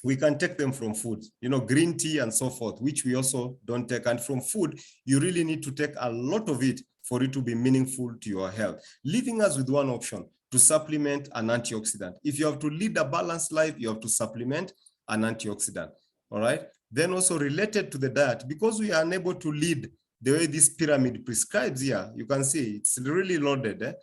S1: we can take them from food, green tea and so forth, which we also don't take. And from food, you really need to take a lot of it for it to be meaningful to your health, leaving us with one option: to supplement an antioxidant. If you have to lead a balanced life, you have to supplement an antioxidant, all right? Then also related to the diet, because we are unable to lead the way this pyramid prescribes here, you can see it's really loaded.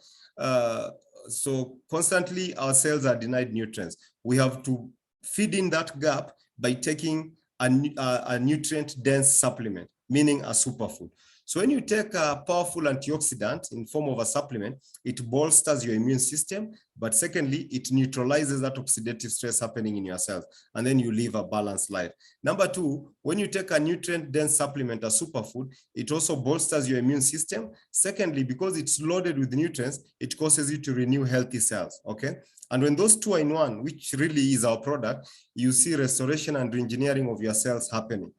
S1: So constantly our cells are denied nutrients. We have to feed in that gap by taking a nutrient-dense supplement, meaning a superfood. So when you take a powerful antioxidant in form of a supplement, it bolsters your immune system, but secondly, it neutralizes that oxidative stress happening in your cells, and then you live a balanced life. Number 2, when you take a nutrient-dense supplement, a superfood, it also bolsters your immune system. Secondly, because it's loaded with nutrients, it causes you to renew healthy cells, okay? And when those 2 are in one, which really is our product, you see restoration and reengineering of your cells happening.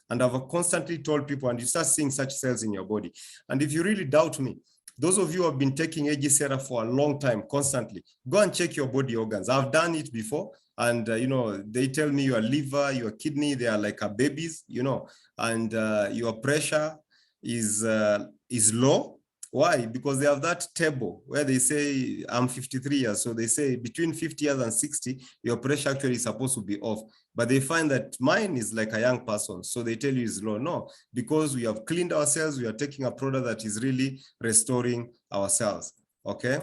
S1: And I've constantly told people, and you start seeing such cells in your body. And if you really doubt me, those of you who have been taking AG CERA for a long time, constantly, go and check your body organs. I've done it before. And, they tell me your liver, your kidney, they are like a babies, and your pressure is low. Why? Because they have that table where they say, I'm 53 years. So they say between 50 years and 60, your pressure actually is supposed to be off. But they find that mine is like a young person. So they tell you it's low. No, because we have cleaned ourselves. We are taking a product that is really restoring our cells. Okay.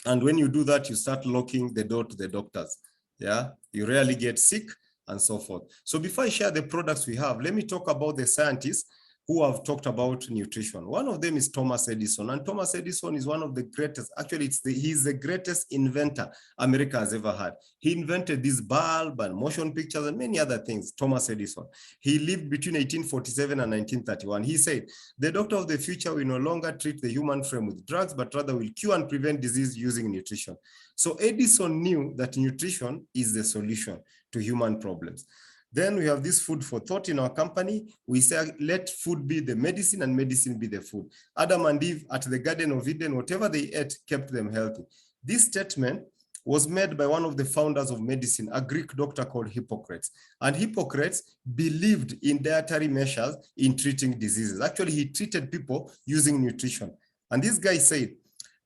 S1: And when you do that, you start locking the door to the doctors. Yeah. You rarely get sick and so forth. So before I share the products we have, let me talk about the scientists who have talked about nutrition. One of them is Thomas Edison, and Thomas Edison is one of the greatest. Actually, he's the greatest inventor America has ever had. He invented this bulb and motion pictures and many other things, Thomas Edison. He lived between 1847 and 1931. He said, the doctor of the future will no longer treat the human frame with drugs, but rather will cure and prevent disease using nutrition. So Edison knew that nutrition is the solution to human problems. Then we have this food for thought in our company. We say, let food be the medicine and medicine be the food. Adam and Eve at the Garden of Eden, whatever they ate kept them healthy. This statement was made by one of the founders of medicine, a Greek doctor called Hippocrates. And Hippocrates believed in dietary measures in treating diseases. Actually, he treated people using nutrition. And this guy said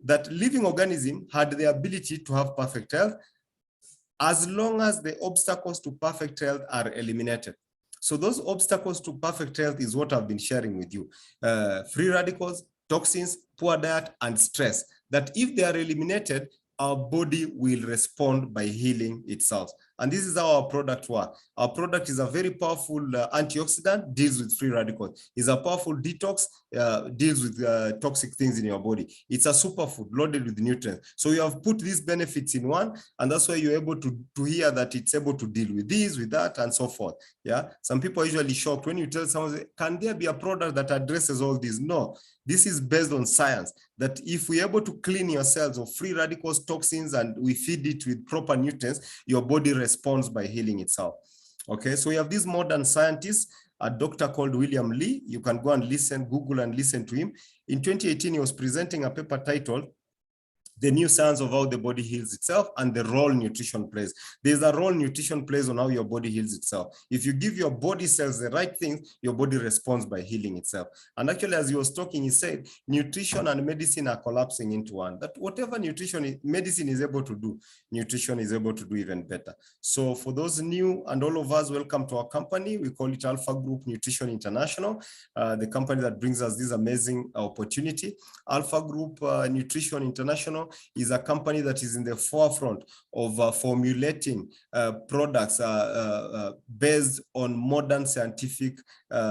S1: that living organisms had the ability to have perfect health as long as the obstacles to perfect health are eliminated. So those obstacles to perfect health is what I've been sharing with you. Free radicals, toxins, poor diet, and stress. That if they are eliminated, our body will respond by healing itself. And this is how our product works. Our product is a very powerful antioxidant, deals with free radicals. It's a powerful detox, deals with toxic things in your body. It's a superfood loaded with nutrients. So you have put these benefits in one, and that's why you're able to hear that it's able to deal with this, with that, and so forth. Yeah. Some people are usually shocked when you tell someone, can there be a product that addresses all this? No, this is based on science, that if we're able to clean your cells of free radicals, toxins, and we feed it with proper nutrients, your body responds by healing itself. Okay, so we have this modern scientist, a doctor called William Lee. You can go and listen, Google and listen to him. In 2018, he was presenting a paper titled the new science of how the body heals itself and the role nutrition plays. There's a role nutrition plays on how your body heals itself. If you give your body cells the right things, your body responds by healing itself. And actually, as he was talking, he said, nutrition and medicine are collapsing into one. That whatever medicine is able to do, nutrition is able to do even better. So for those new and all of us, welcome to our company. We call it Alpha Group Nutrition International, the company that brings us this amazing opportunity. Alpha Group Nutrition International is a company that is in the forefront of formulating products based on modern scientific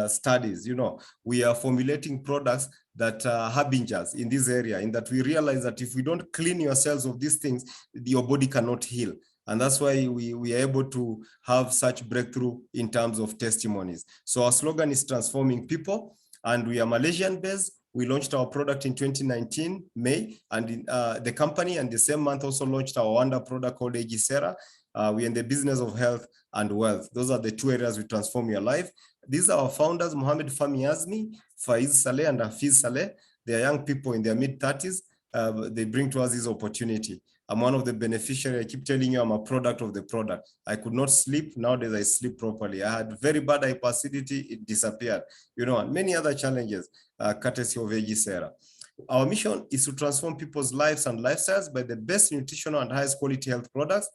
S1: studies. You know, we are formulating products that are harbingers in this area, in that we realize that if we don't clean yourselves of these things, your body cannot heal. And that's why we are able to have such breakthrough in terms of testimonies. So our slogan is transforming people, and we are Malaysian based. We launched our product in 2019, May, and the company, and the same month also launched our wonder product called AG CERA. We're in the business of health and wealth. Those are the two areas we transform your life. These are our founders, Mohammed Fahmi Azmi, Faiz Saleh, and Hafiz Saleh. They are young people in their mid-30s. They bring to us this opportunity. I'm one of the beneficiaries. I keep telling you I'm a product of the product. I could not sleep. Nowadays, I sleep properly. I had very bad hyperacidity. It disappeared. You know, and many other challenges, courtesy of AG CERA. Our mission is to transform people's lives and lifestyles by the best nutritional and highest quality health products.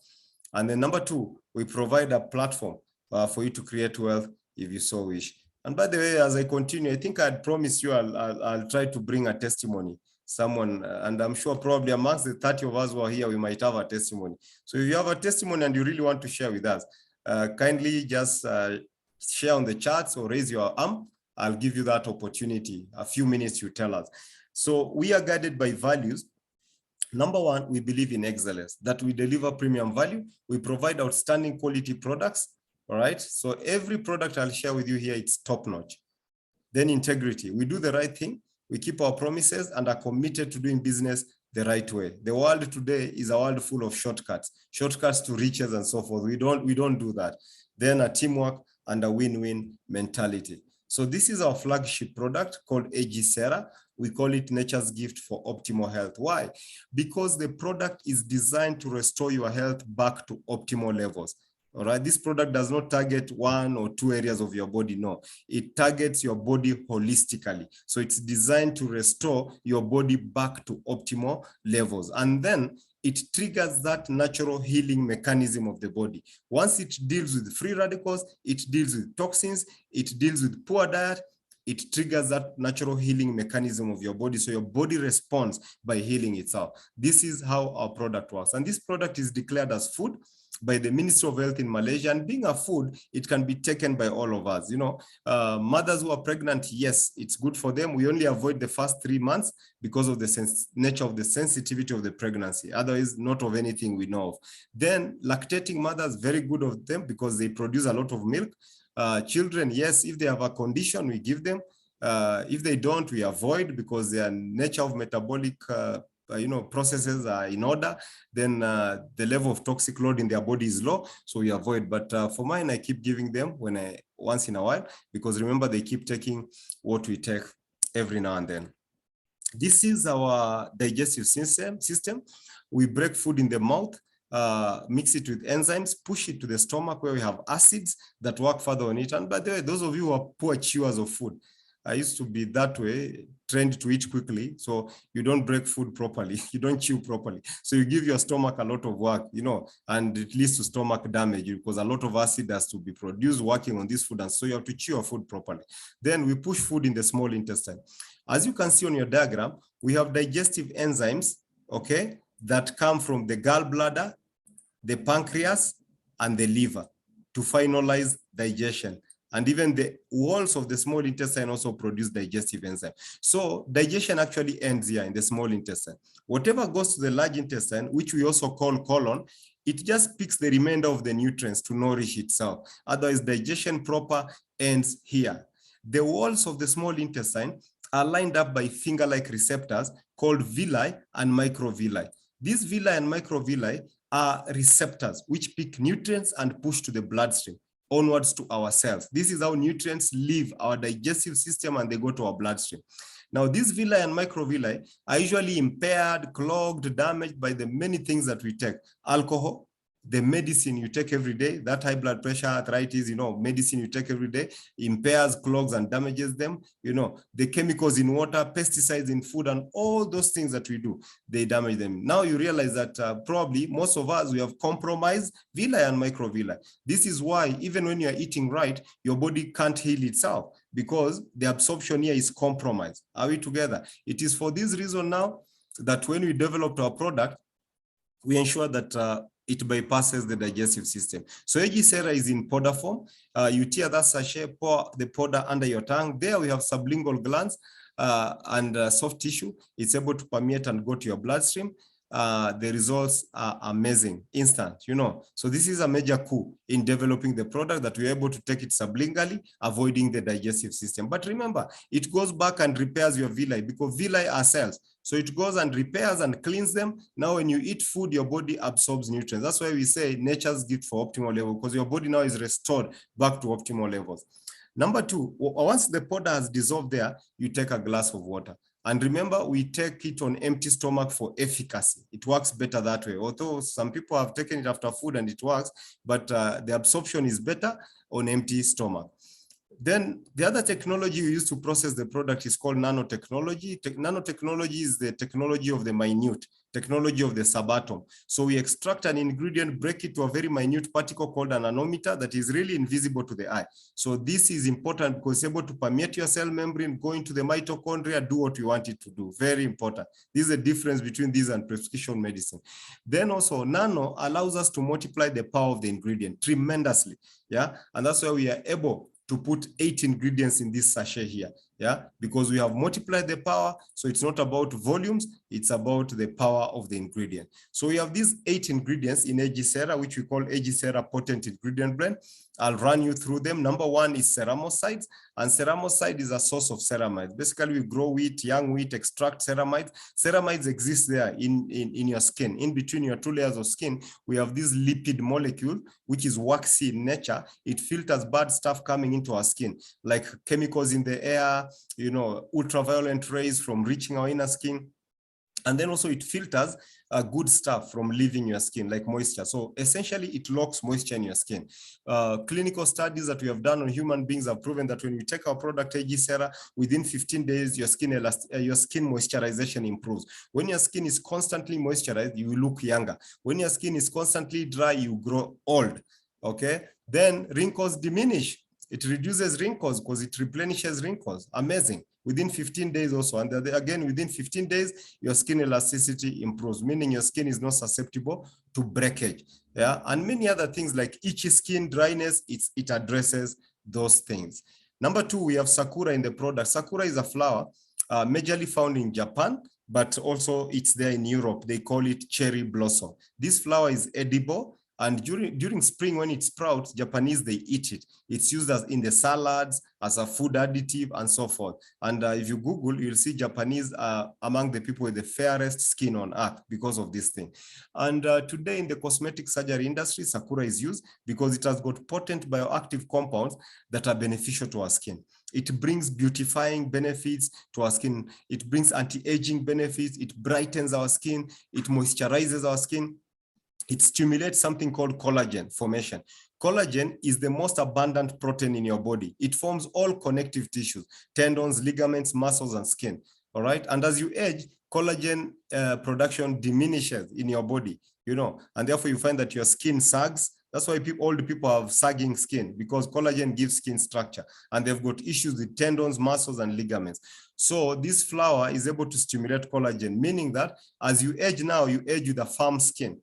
S1: And then number two, we provide a platform for you to create wealth if you so wish. And by the way, as I continue, I think I had promised you I'll try to bring a testimony. Someone, and I'm sure probably amongst the 30 of us who are here, we might have a testimony. So if you have a testimony and you really want to share with us, kindly just share on the charts or raise your arm. I'll give you that opportunity. A few minutes, you tell us. So we are guided by values. Number one, we believe in excellence, that we deliver premium value. We provide outstanding quality products. All right. So every product I'll share with you here, it's top notch. Then integrity. We do the right thing. We keep our promises and are committed to doing business the right way. The world today is a world full of shortcuts to riches and so forth. We don't do that. Then a teamwork and a win-win mentality. So this is our flagship product called AG CERA. We call it Nature's Gift for Optimal Health. Why? Because the product is designed to restore your health back to optimal levels. All right, this product does not target one or two areas of your body. No, it targets your body holistically. So it's designed to restore your body back to optimal levels. And then it triggers that natural healing mechanism of the body. Once it deals with free radicals, it deals with toxins, it deals with poor diet, it triggers that natural healing mechanism of your body. So your body responds by healing itself. This is how our product works. And this product is declared as food by the Ministry of Health in Malaysia, and being a food, it can be taken by all of us. You know, mothers who are pregnant, yes, it's good for them. We only avoid the first 3 months because of the nature of the sensitivity of the pregnancy. Otherwise, not of anything we know of. Then lactating mothers, very good of them because they produce a lot of milk. Children, yes, if they have a condition, we give them. If they don't, we avoid because their nature of metabolic processes are in order, then the level of toxic load in their body is low, so we avoid. But for mine, I keep giving them once in a while, because remember, they keep taking what we take every now and then. This is our digestive system. We break food in the mouth, mix it with enzymes, push it to the stomach where we have acids that work further on it. And by the way, those of you who are poor chewers of food, I used to be that way, trained to eat quickly. So you don't break food properly. You don't chew properly. So you give your stomach a lot of work, and it leads to stomach damage because a lot of acid has to be produced working on this food. And so you have to chew your food properly. Then we push food in the small intestine. As you can see on your diagram, we have digestive enzymes, okay, that come from the gallbladder, the pancreas, and the liver to finalize digestion. And even the walls of the small intestine also produce digestive enzymes. So digestion actually ends here in the small intestine. Whatever goes to the large intestine, which we also call colon, it just picks the remainder of the nutrients to nourish itself. Otherwise, digestion proper ends here. The walls of the small intestine are lined up by finger-like receptors called villi and microvilli. These villi and microvilli are receptors which pick nutrients and push to the bloodstream onwards to our cells. This is how nutrients leave our digestive system and they go to our bloodstream. Now, these villi and microvilli are usually impaired, clogged, damaged by the many things that we take. Alcohol, the medicine you take every day, that high blood pressure, arthritis, medicine you take every day impairs, clogs, and damages them. The chemicals in water, pesticides in food, and all those things that we do, they damage them. Now you realize that probably most of us, we have compromised villi and microvilli. This is why even when you are eating right, your body can't heal itself because the absorption here is compromised. Are we together? It is for this reason now that when we developed our product, we ensure that it bypasses the digestive system. So AG CERA is in powder form. You tear that sachet, pour the powder under your tongue. There we have sublingual glands and soft tissue. It's able to permeate and go to your bloodstream. The results are amazing, instant, So this is a major coup in developing the product, that we're able to take it sublingually, avoiding the digestive system. But remember, it goes back and repairs your villi, because villi are cells. So it goes and repairs and cleans them. Now, when you eat food, your body absorbs nutrients. That's why we say nature's gift for optimal level, because your body now is restored back to optimal levels. Number two, once the powder has dissolved there, you take a glass of water. And remember, we take it on empty stomach for efficacy. It works better that way. Although some people have taken it after food and it works, but the absorption is better on empty stomach. Then the other technology we use to process the product is called nanotechnology. Nanotechnology is the technology of the minute, technology of the subatom. So we extract an ingredient, break it to a very minute particle called a nanometer that is really invisible to the eye. So this is important because it's able to permeate your cell membrane, go into the mitochondria, do what you want it to do. Very important. This is the difference between this and prescription medicine. Then also nano allows us to multiply the power of the ingredient tremendously. Yeah, and that's why we are able to put 8 ingredients in this sachet here, because we have multiplied the power. So it's not about volumes, it's about the power of the ingredient. So we have these 8 ingredients in AG CERA, which we call AG CERA Potent Ingredient Blend. I'll run you through them. Number one is ceramocytes, and ceramocide is a source of ceramides. Basically, we grow wheat, young wheat, extract ceramides. Ceramides exist there in your skin. In between your 2 layers of skin, we have this lipid molecule, which is waxy in nature. It filters bad stuff coming into our skin, like chemicals in the air, ultraviolet rays from reaching our inner skin. And then also it filters good stuff from leaving your skin, like moisture. So essentially it locks moisture in your skin. Clinical studies that we have done on human beings have proven that when you take our product AG CERA, within 15 days, your skin moisturization improves. When your skin is constantly moisturized, you will look younger. When your skin is constantly dry, you grow old. Okay. Then wrinkles diminish. It reduces wrinkles because it replenishes wrinkles. Amazing. Within 15 days also. And again, within 15 days, your skin elasticity improves, meaning your skin is not susceptible to breakage. Yeah. And many other things like itchy skin, dryness, it addresses those things. Number two, we have Sakura in the product. Sakura is a flower majorly found in Japan, but also it's there in Europe. They call it cherry blossom. This flower is edible. And during spring, when it sprouts, Japanese, they eat it. It's used as in the salads, as a food additive, and so forth. And if you Google, you'll see Japanese are among the people with the fairest skin on earth because of this thing. And today in the cosmetic surgery industry, Sakura is used because it has got potent bioactive compounds that are beneficial to our skin. It brings beautifying benefits to our skin. It brings anti-aging benefits. It brightens our skin. It moisturizes our skin. It stimulates something called collagen formation. Collagen is the most abundant protein in your body. It forms all connective tissues, tendons, ligaments, muscles, and skin. All right. And as you age, collagen production diminishes in your body, and therefore you find that your skin sags. That's why older people have sagging skin, because collagen gives skin structure, and they've got issues with tendons, muscles, and ligaments. So this flower is able to stimulate collagen, meaning that as you age now, you age with a firm skin.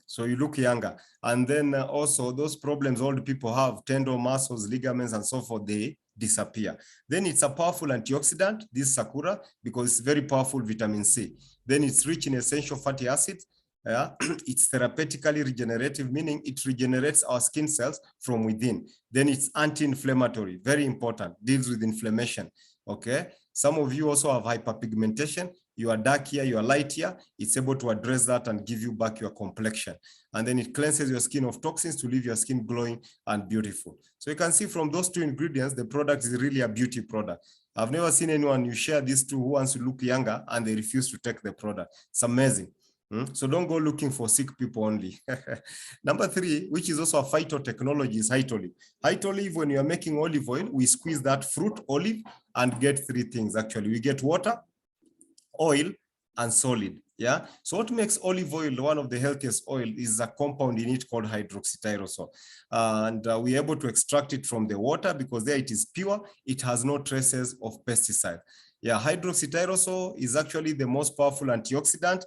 S1: So you look younger. And then also those problems all the people have, tendon, muscles, ligaments, and so forth, they disappear. Then it's a powerful antioxidant, this Sakura, because it's very powerful vitamin C. Then it's rich in essential fatty acids. It's therapeutically regenerative, meaning it regenerates our skin cells from within. Then it's anti-inflammatory, very important, deals with inflammation. Okay. Some of you also have hyperpigmentation. you are darkier, you are lighter, it's able to address that and give you back your complexion. And then it cleanses your skin of toxins to leave your skin glowing and beautiful. So you can see from those two ingredients, the product is really a beauty product. I've never seen anyone you share these two who wants to look younger and they refuse to take the product. It's amazing. So don't go looking for sick people only. Number 3, which is also a phytotechnology, is height olive. Height olive, when you are making olive oil, we squeeze that fruit olive and get 3 things actually. We get water, oil, and solid. Yeah. So what makes olive oil one of the healthiest oil is a compound in it called hydroxytyrosol. And we're able to extract it from the water because there it is pure. It has no traces of pesticide. Yeah, hydroxytyrosol is actually the most powerful antioxidant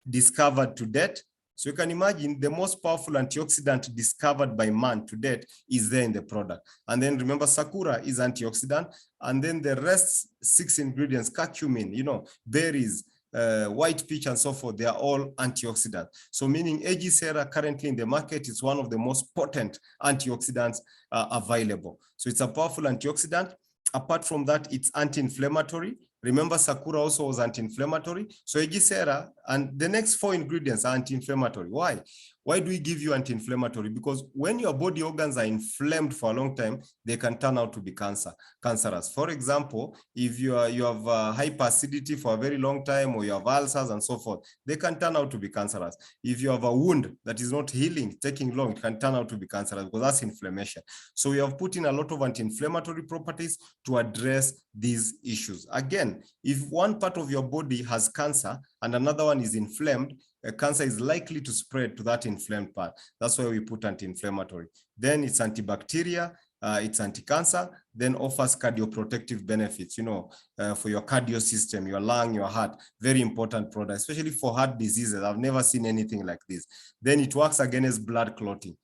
S1: discovered to date. So you can imagine the most powerful antioxidant discovered by man to date is there in the product. And then remember, Sakura is antioxidant. And then the rest 6 ingredients, curcumin, berries, white peach, and so forth, they are all antioxidants. So meaning AG CERA currently in the market is one of the most potent antioxidants available. So it's a powerful antioxidant. Apart from that, it's anti-inflammatory. Remember, Sakura also was anti-inflammatory. So AG CERA and the next 4 ingredients are anti-inflammatory. Why? Why do we give you anti-inflammatory? Because when your body organs are inflamed for a long time, they can turn out to be cancerous. For example, if you have hyperacidity for a very long time, or you have ulcers and so forth, they can turn out to be cancerous. If you have a wound that is not healing, taking long, it can turn out to be cancerous because that's inflammation. So we have put in a lot of anti-inflammatory properties to address these issues. Again, if one part of your body has cancer and another one is inflamed, cancer is likely to spread to that inflamed part. That's why we put anti-inflammatory. Then it's antibacterial, it's anti-cancer, then offers cardioprotective benefits, for your cardio system, your lung, your heart. Very important product, especially for heart diseases. I've never seen anything like this. Then it works against blood clotting.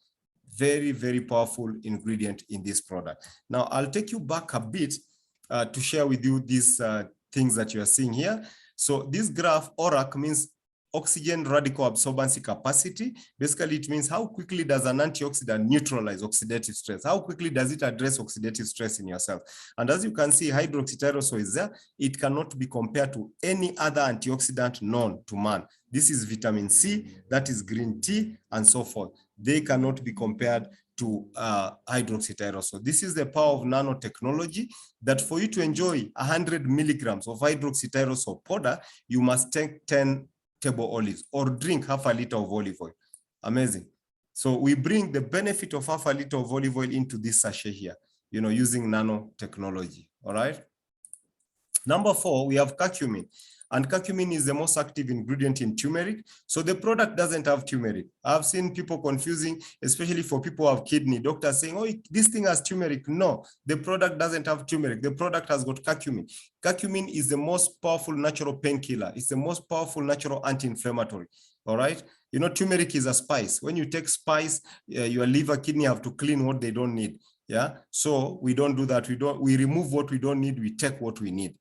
S1: Very, very powerful ingredient in this product. Now, I'll take you back a bit to share with you these things that you are seeing here. So this graph, ORAC, means oxygen radical absorbency capacity. Basically, it means how quickly does an antioxidant neutralize oxidative stress? How quickly does it address oxidative stress in your cells? And as you can see, hydroxytyrosol is there. It cannot be compared to any other antioxidant known to man. This is vitamin C, that is green tea, and so forth. They cannot be compared to hydroxytyrosol. This is the power of nanotechnology, that for you to enjoy 100 milligrams of hydroxytyrosol powder, you must take 10 table olives or drink half a liter of olive oil. Amazing. So we bring the benefit of half a liter of olive oil into this sachet here, using nanotechnology. All right. Number 4, we have curcumin. And curcumin is the most active ingredient in turmeric. So the product doesn't have turmeric. I've seen people confusing, especially for people who have kidney, doctors saying, oh, this thing has turmeric. No, the product doesn't have turmeric. The product has got curcumin. Curcumin is the most powerful natural painkiller. It's the most powerful natural anti-inflammatory. All right. Turmeric is a spice. When you take spice, your liver, kidney have to clean what they don't need. Yeah. So we don't do that. We remove what we don't need. We take what we need.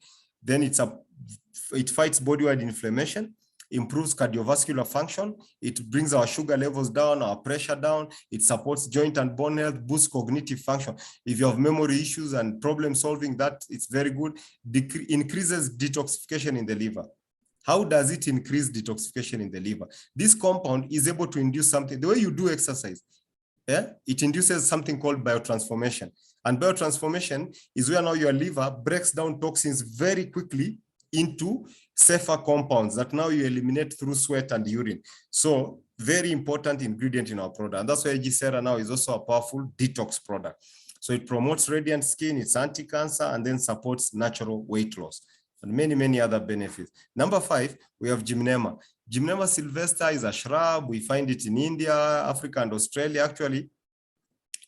S1: Then it fights body-wide inflammation, improves cardiovascular function. It brings our sugar levels down, our pressure down. It supports joint and bone health, boosts cognitive function. If you have memory issues and problem solving, that it's very good. Increases detoxification in the liver. How does it increase detoxification in the liver? This compound is able to induce something. The way you do exercise, it induces something called biotransformation. And biotransformation is where now your liver breaks down toxins very quickly into safer compounds that now you eliminate through sweat and urine. So very important ingredient in our product. And that's why AG CERA now is also a powerful detox product. So it promotes radiant skin, it's anti-cancer, and then supports natural weight loss and many, many other benefits. Number 5, we have Gymnema. Gymnema sylvester is a shrub. We find it in India, Africa, and Australia. Actually,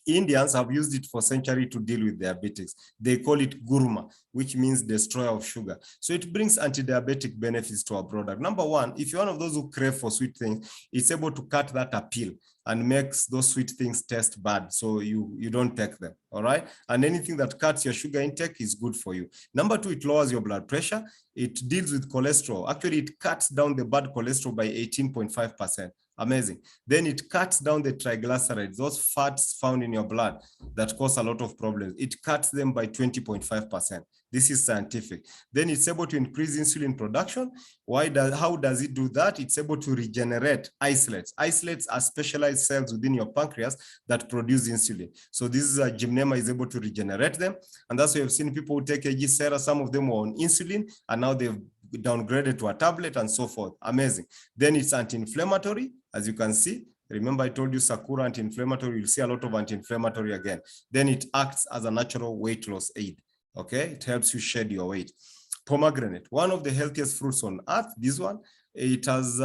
S1: Indians have used it for centuries to deal with diabetes. They call it gurma, which means destroyer of sugar. So it brings anti-diabetic benefits to our product. Number 1, if you're one of those who crave for sweet things, it's able to cut that appeal and makes those sweet things taste bad. So you don't take them, all right? And anything that cuts your sugar intake is good for you. Number 2, it lowers your blood pressure. It deals with cholesterol. Actually, it cuts down the bad cholesterol by 18.5%. Amazing. Then it cuts down the triglycerides, those fats found in your blood that cause a lot of problems. It cuts them by 20.5%. This is scientific. Then it's able to increase insulin production. How does it do that? It's able to regenerate isolates. Isolates are specialized cells within your pancreas that produce insulin. So this is a gymnema is able to regenerate them. And that's why you've seen people who take AG CERA, some of them were on insulin, and now they've downgraded to a tablet and so forth. Amazing. Then it's anti-inflammatory, as you can see. Remember, I told you Sakura anti-inflammatory, you'll see a lot of anti-inflammatory again. Then it acts as a natural weight loss aid. Okay, it helps you shed your weight. Pomegranate, one of the healthiest fruits on earth. This one, it has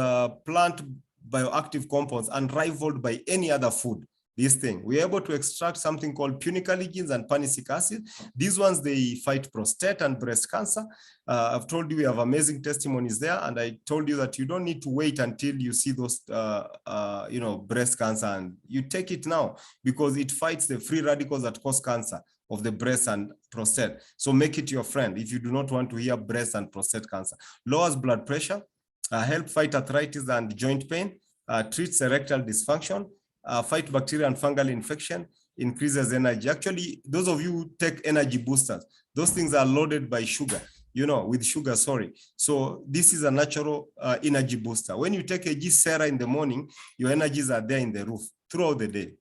S1: plant bioactive compounds unrivaled by any other food. This thing, we're able to extract something called punicalagins and panisic acid. These ones, they fight prostate and breast cancer. I've told you we have amazing testimonies there, and I told you that you don't need to wait until you see those, breast cancer, and you take it now because it fights the free radicals that cause cancer of the breast and prostate. So make it your friend if you do not want to hear breast and prostate cancer. Lowers blood pressure, help fight arthritis and joint pain, treats erectile dysfunction, fight bacterial and fungal infection, increases energy. Actually, those of you who take energy boosters, those things are loaded by sugar, with sugar, sorry. So this is a natural energy booster. When you take AG CERA in the morning, your energies are there in the roof throughout the day.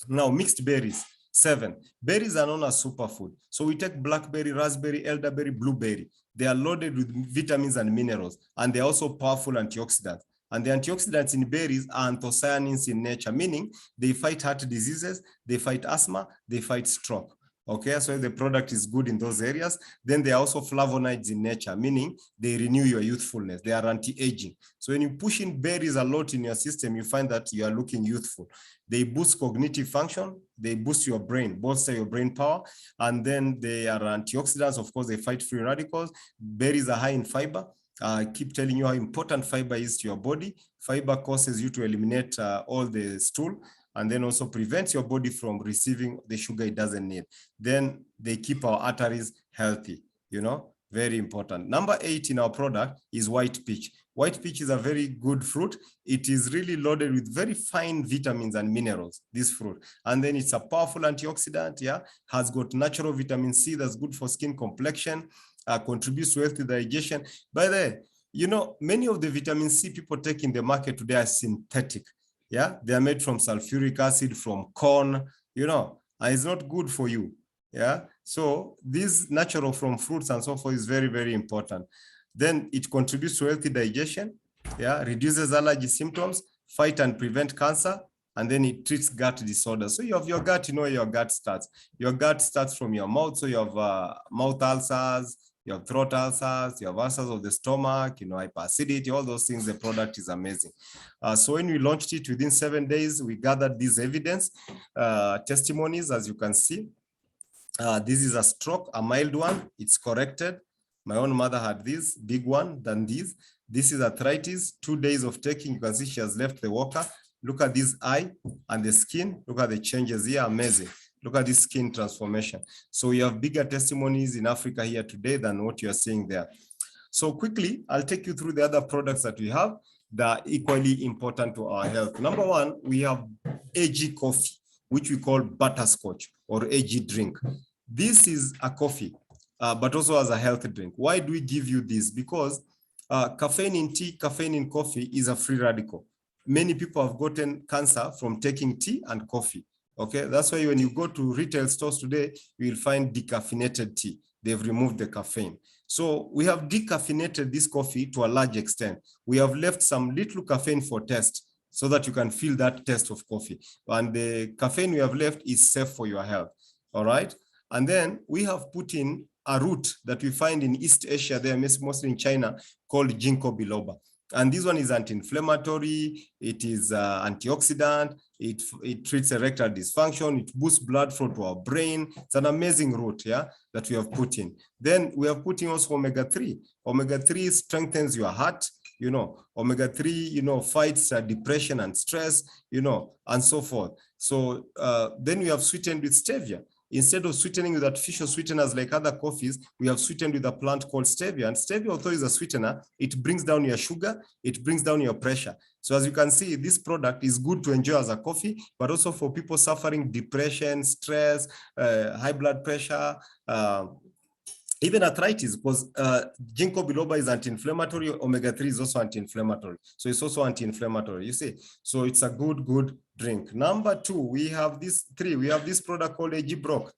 S1: Now, mixed berries. 7. Berries are known as superfood. So we take blackberry, raspberry, elderberry, blueberry. They are loaded with vitamins and minerals, and they're also powerful antioxidants. And the antioxidants in berries are anthocyanins in nature, meaning they fight heart diseases, they fight asthma, they fight stroke. Okay, so the product is good in those areas. Then they are also flavonoids in nature, meaning they renew your youthfulness. They are anti-aging. So when you push in berries a lot in your system, you find that you are looking youthful. They boost cognitive function. They boost your brain, bolster your brain power. And then they are antioxidants. Of course, they fight free radicals. Berries are high in fiber. I keep telling you how important fiber is to your body. Fiber causes you to eliminate all the stool, and then also prevents your body from receiving the sugar it doesn't need. Then they keep our arteries healthy, very important. Number 8 in our product is white peach. White peach is a very good fruit. It is really loaded with very fine vitamins and minerals, this fruit. And then it's a powerful antioxidant, has got natural vitamin C that's good for skin complexion, contributes to healthy digestion. By the way, many of the vitamin C people take in the market today are synthetic. They are made from sulfuric acid, from corn, and it's not good for you. So this natural from fruits and so forth is very, very important. Then it contributes to healthy digestion, reduces allergy symptoms, fight and prevent cancer, and then it treats gut disorders. So you have your gut, your gut starts. Your gut starts from your mouth, so you have mouth ulcers, you have throat ulcers, you have ulcers of the stomach, hyperacidity, all those things. The product is amazing. So when we launched it within 7 days, we gathered this evidence, testimonies, as you can see. This is a stroke, a mild one. It's corrected. My own mother had this big one than this. This is arthritis, 2 days of taking. You can see she has left the walker. Look at this eye and the skin. Look at the changes here, amazing. Look at this skin transformation. So we have bigger testimonies in Africa here today than what you are seeing there. So quickly, I'll take you through the other products that we have that are equally important to our health. Number 1, we have AG coffee, which we call butterscotch or AG drink. This is a coffee, but also as a health drink. Why do we give you this? Because caffeine in tea, caffeine in coffee is a free radical. Many people have gotten cancer from taking tea and coffee. Okay, that's why when you go to retail stores today, you will find decaffeinated tea. They've removed the caffeine. So we have decaffeinated this coffee to a large extent. We have left some little caffeine for taste so that you can feel that taste of coffee. And the caffeine we have left is safe for your health. All right. And then we have put in a root that we find in East Asia, there mostly in China, called Ginkgo Biloba. And this one is anti-inflammatory, it is antioxidant, it treats erectile dysfunction, it boosts blood flow to our brain. It's an amazing root, that we have put in. Then we have put in also omega-3. Omega-3 strengthens your heart, omega-3, fights depression and stress, and so forth. So then we have sweetened with stevia. Instead of sweetening with artificial sweeteners like other coffees, we have sweetened with a plant called stevia. And stevia, although is a sweetener, it brings down your sugar, it brings down your pressure. So as you can see, this product is good to enjoy as a coffee, but also for people suffering depression, stress, high blood pressure, even arthritis, because Ginkgo Biloba is anti-inflammatory, omega-3 is also anti-inflammatory. So it's also anti-inflammatory, you see. So it's a good drink. Number 2, we have this product called AG Brock,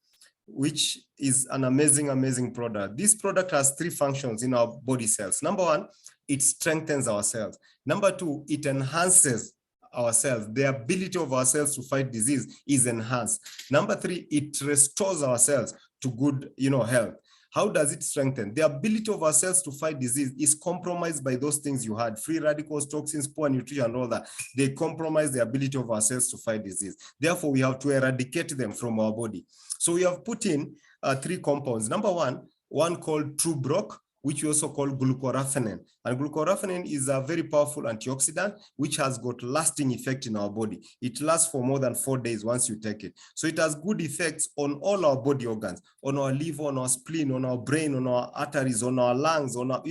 S1: which is an amazing product. This product has 3 functions in our body cells. Number 1, it strengthens our cells. Number 2, it enhances our cells. The ability of our cells to fight disease is enhanced. Number 3, it restores our cells to good, health. How does it strengthen? The ability of our cells to fight disease is compromised by those things you had: free radicals, toxins, poor nutrition, and all that. They compromise the ability of our cells to fight disease. Therefore, we have to eradicate them from our body. So we have put in 3 compounds. Number 1 called True Brock, which we also call glucoraphanin. And glucoraphanin is a very powerful antioxidant, which has got lasting effect in our body. It lasts for more than 4 days once you take it. So it has good effects on all our body organs, on our liver, on our spleen, on our brain, on our arteries, on our lungs, on our,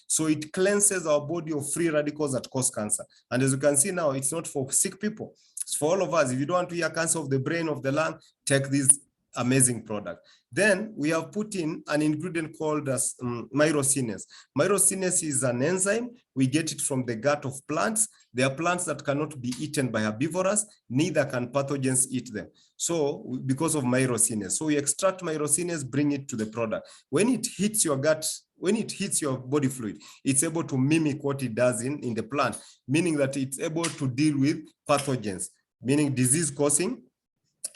S1: so it cleanses our body of free radicals that cause cancer. And as you can see now, it's not for sick people. It's for all of us. If you don't want to hear cancer of the brain, of the lung, take this amazing product. Then we have put in an ingredient called Myrocinus. Myrocinus is an enzyme. We get it from the gut of plants. There are plants that cannot be eaten by herbivores, neither can pathogens eat them. So because of Myrocinus. So we extract Myrocinus, bring it to the product. When it hits your gut, when it hits your body fluid, it's able to mimic what it does in the plant, meaning that it's able to deal with pathogens, meaning disease-causing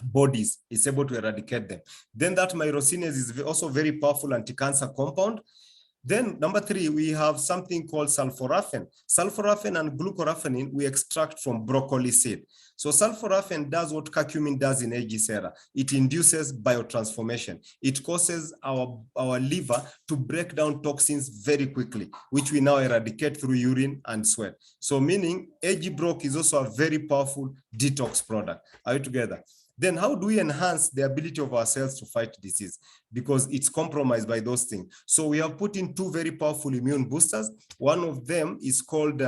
S1: bodies. It's able to eradicate them. Then that Myrocinus is also very powerful anti-cancer compound. Then number 3, we have something called sulforaphan. Sulforaphan and glucoraphanin we extract from broccoli seed. So sulforaphan does what curcumin does in AG CERA. It induces biotransformation. It causes our liver to break down toxins very quickly, which we now eradicate through urine and sweat. So meaning AG Brock is also a very powerful detox product. Are you together? Then how do we enhance the ability of our cells to fight disease? Because it's compromised by those things. So we have put in 2 very powerful immune boosters. One of them is called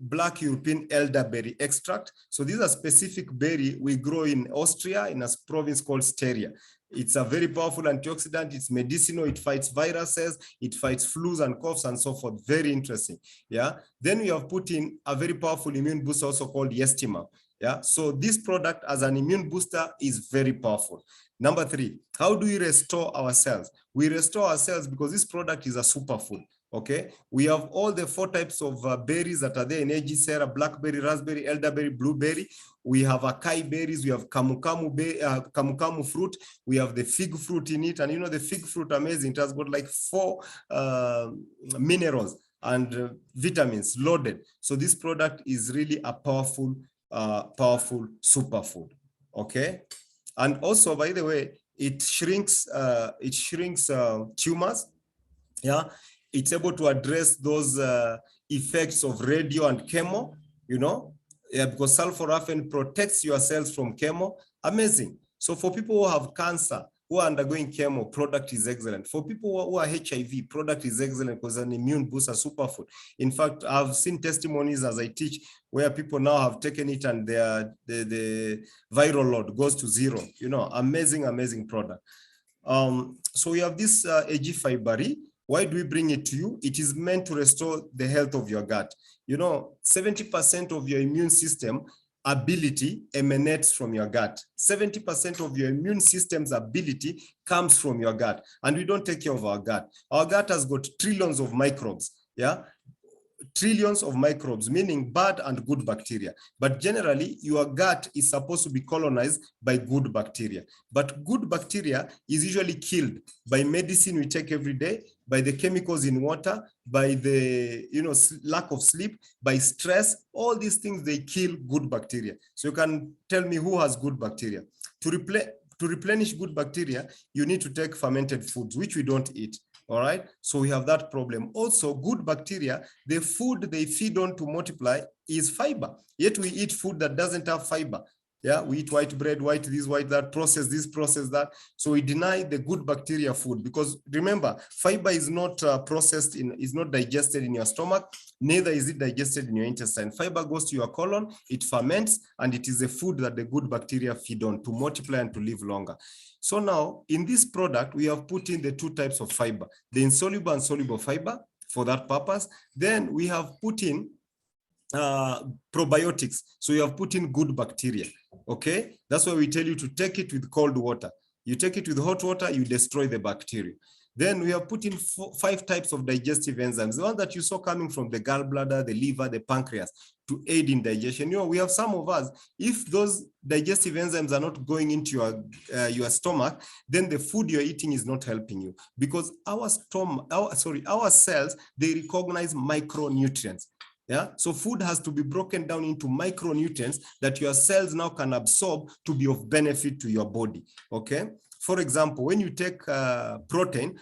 S1: Black European Elderberry extract. So this is a specific berry we grow in Austria in a province called Styria. It's a very powerful antioxidant. It's medicinal. It fights viruses. It fights flus and coughs and so forth. Very interesting. Yeah. Then we have put in a very powerful immune booster also called Yestima. Yeah, so this product as an immune booster is very powerful. Number 3, how do we restore our cells? We restore our cells because this product is a superfood. Okay, we have all the 4 types of berries that are there in AG CERA: blackberry, raspberry, elderberry, blueberry. We have acai berries, we have camu fruit, we have the fig fruit in it. And the fig fruit, amazing. It has got like 4 minerals and vitamins loaded. So this product is really a powerful superfood. Okay, and also, by the way, it shrinks tumors. Yeah, it's able to address those effects of radio and chemo, because sulforaphan protects your cells from chemo. Amazing. So for people who have cancer, who are undergoing chemo, product is excellent. For people who are HIV, product is excellent because an immune booster, superfood. In fact, I've seen testimonies as I teach where people now have taken it and the viral load goes to 0. Amazing product. So we have this AG Fibery. Why do we bring it to you? It is meant to restore the health of your gut. 70% of your immune system ability emanates from your gut. 70% of your immune system's ability comes from your gut. And we don't take care of our gut. Our gut has got trillions of microbes. Yeah. Trillions of microbes, meaning bad and good bacteria. But generally, your gut is supposed to be colonized by good bacteria. But good bacteria is usually killed by medicine we take every day, by the chemicals in water, by the lack of sleep, by stress. All these things, they kill good bacteria. So you can tell me who has good bacteria. To replenish good bacteria, you need to take fermented foods, which we don't eat. All right, so we have that problem. Also, good bacteria, the food they feed on to multiply is fiber. Yet we eat food that doesn't have fiber. Yeah, we eat white bread, white this, white that, process this, process that. So we deny the good bacteria food, because remember, fiber is not processed is not digested in your stomach, neither is it digested in your intestine. Fiber goes to your colon, it ferments, and it is a food that the good bacteria feed on to multiply and to live longer. So now in this product, we have put in the two types of fiber, the insoluble and soluble fiber for that purpose. Then we have put in probiotics. So you have put in good bacteria. Okay, that's why we tell you to take it with cold water. You take it with hot water, you destroy the bacteria. Then we have put in 5 types of digestive enzymes, the one that you saw coming from the gallbladder, the liver, the pancreas, to aid in digestion. You know, we have some of us, if those digestive enzymes are not going into your stomach, then the food you're eating is not helping you, because our cells, they recognize micronutrients. Yeah, so food has to be broken down into micronutrients that your cells now can absorb to be of benefit to your body. Okay, for example, when you take protein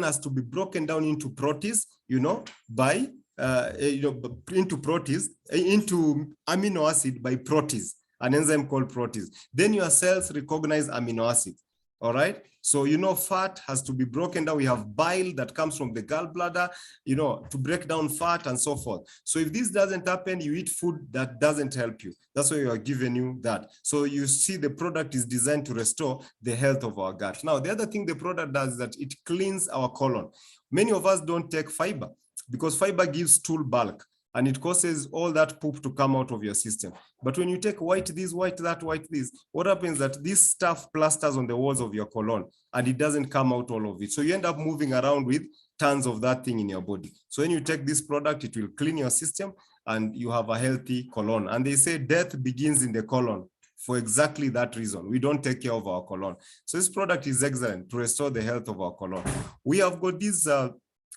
S1: has to be broken down into proteins, you know, by into amino acid by protease, an enzyme called protease. Then your cells recognize amino acids. All right. So, you know, fat has to be broken down. We have bile that comes from the gallbladder, you know, to break down fat and so forth. So if this doesn't happen, you eat food that doesn't help you. That's why we are giving you that. So you see the product is designed to restore the health of our gut. Now, the other thing the product does is that it cleans our colon. Many of us don't take fiber because fiber gives stool bulk, and it causes all that poop to come out of your system. But when you take white this, white that, white this, what happens that this stuff plasters on the walls of your colon and it doesn't come out all of it. So you end up moving around with tons of that thing in your body. So when you take this product, it will clean your system and you have a healthy colon. And they say death begins in the colon for exactly that reason. We don't take care of our colon. So this product is excellent to restore the health of our colon. We have got this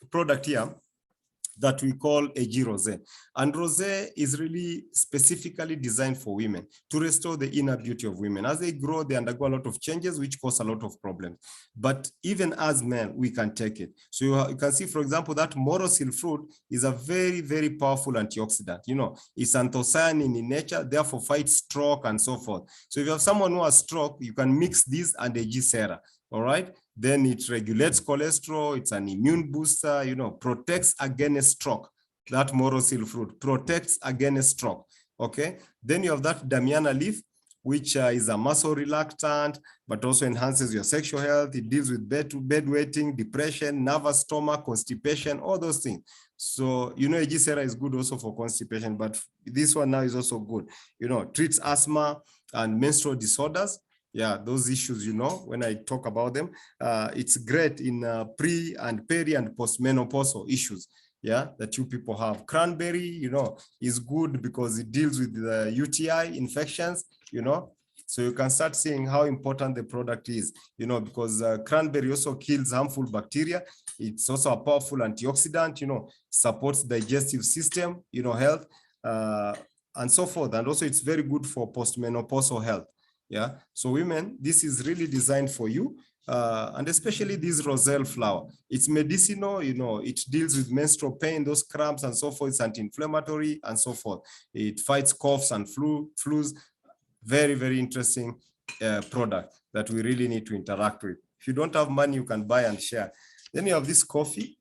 S1: product here that we call AG Rosé. And Rosé is really specifically designed for women to restore the inner beauty of women. As they grow, they undergo a lot of changes, which cause a lot of problems. But even as men, we can take it. So you can see, for example, that morosil fruit is a very, very powerful antioxidant. You know, it's anthocyanin in nature, therefore fights stroke and so forth. So if you have someone who has stroke, you can mix this and AG CERA. All right. Then it regulates cholesterol. It's an immune booster, you know, protects against stroke. That morosil fruit protects against stroke. Okay. Then you have that Damiana leaf, which is a muscle relaxant, but also enhances your sexual health. It deals with bedwetting, depression, nervous stomach, constipation, all those things. So, you know, AG CERA is good also for constipation, but this one now is also good. You know, treats asthma and menstrual disorders. Yeah, those issues, you know, when I talk about them, it's great in pre and peri and postmenopausal issues, yeah, that you people have. Cranberry, you know, is good because it deals with the UTI infections, you know, so you can start seeing how important the product is, you know, because cranberry also kills harmful bacteria. It's also a powerful antioxidant, you know, supports digestive system, you know, health, and so forth. And also it's very good for postmenopausal health. Yeah, so women, this is really designed for you, and especially this roselle flower. It's medicinal, you know, it deals with menstrual pain, those cramps and so forth. It's anti-inflammatory and so forth. It fights coughs and flus. Very, very interesting product that we really need to interact with. If you don't have money, you can buy and share. Then you have this coffee,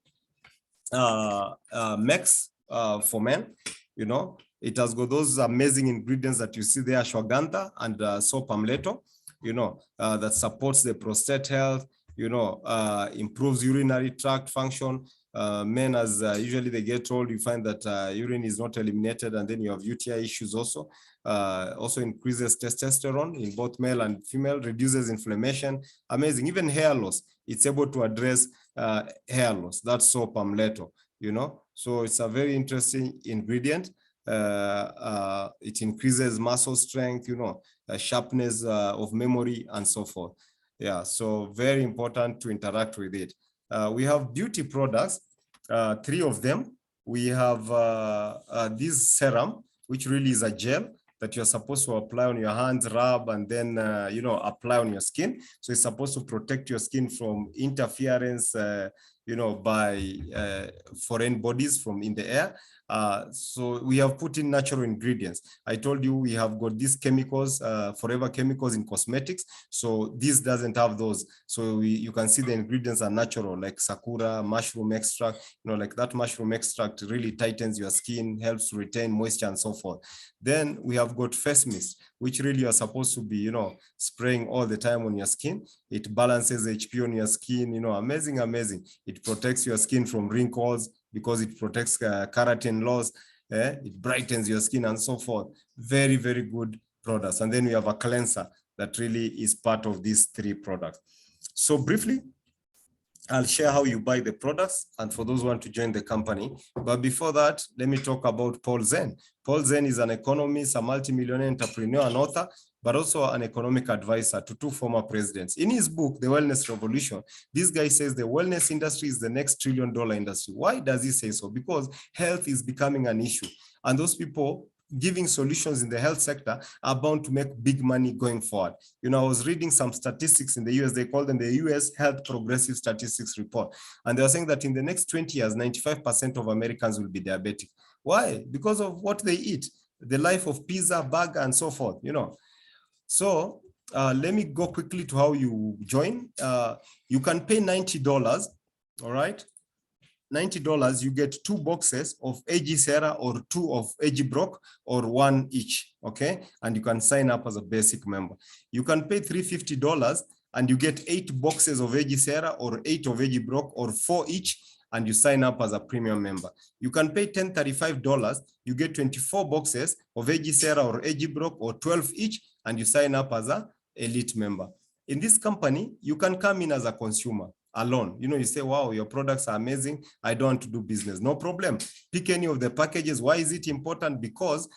S1: Mex for men, you know. It has got those amazing ingredients that you see there, ashwagandha and saw palmetto, you know, that supports the prostate health, you know, improves urinary tract function. Men, as usually they get old, you find that urine is not eliminated, and then you have UTI issues also. Also increases testosterone in both male and female, reduces inflammation. Amazing. Even hair loss, it's able to address hair loss. That's saw palmetto, you know. So it's a very interesting ingredient. It increases muscle strength, you know, sharpness of memory and so forth. Yeah, so very important to interact with it. We have beauty products, 3 of them. We have this serum, which really is a gel that you're supposed to apply on your hands, rub, and then, you know, apply on your skin. So it's supposed to protect your skin from interference, by foreign bodies from in the air. So we have put in natural ingredients. I told you we have got these chemicals, forever chemicals in cosmetics. So this doesn't have those. So you can see the ingredients are natural, like sakura, mushroom extract, like that mushroom extract really tightens your skin, helps to retain moisture and so forth. Then we have got face mist, which really are supposed to be, spraying all the time on your skin. It balances HP on your skin, amazing, amazing. It protects your skin from wrinkles because it protects keratin loss. It brightens your skin and so forth. Very, very good products. And then we have a cleanser that really is part of these 3 products. So briefly, I'll share how you buy the products and for those who want to join the company. But before that, let me talk about Paul Zen. Paul Zen is an economist, a multimillionaire entrepreneur and author, but also an economic advisor to 2 former presidents. In his book, The Wellness Revolution, this guy says the wellness industry is the next $1 trillion industry. Why does he say so? Because health is becoming an issue. And those people giving solutions in the health sector are bound to make big money going forward. I was reading some statistics in the US, they call them the US Health Progressive Statistics Report. And they were saying that in the next 20 years, 95% of Americans will be diabetic. Why? Because of what they eat, the life of pizza, burger, and so forth, So let me go quickly to how you join. You can pay $90, all right? $90, you get 2 boxes of AG CERA or 2 of AG Brock or 1 each, okay? And you can sign up as a basic member. You can pay $350 and you get 8 boxes of AG CERA or 8 of AG Brock or 4 each, and you sign up as a premium member. You can pay $1035, you get 24 boxes of AG CERA or AG Brock or 12 each, and you sign up as an elite member. In this company, you can come in as a consumer alone. You say, wow, your products are amazing. I don't want to do business. No problem. Pick any of the packages. Why is it important? Because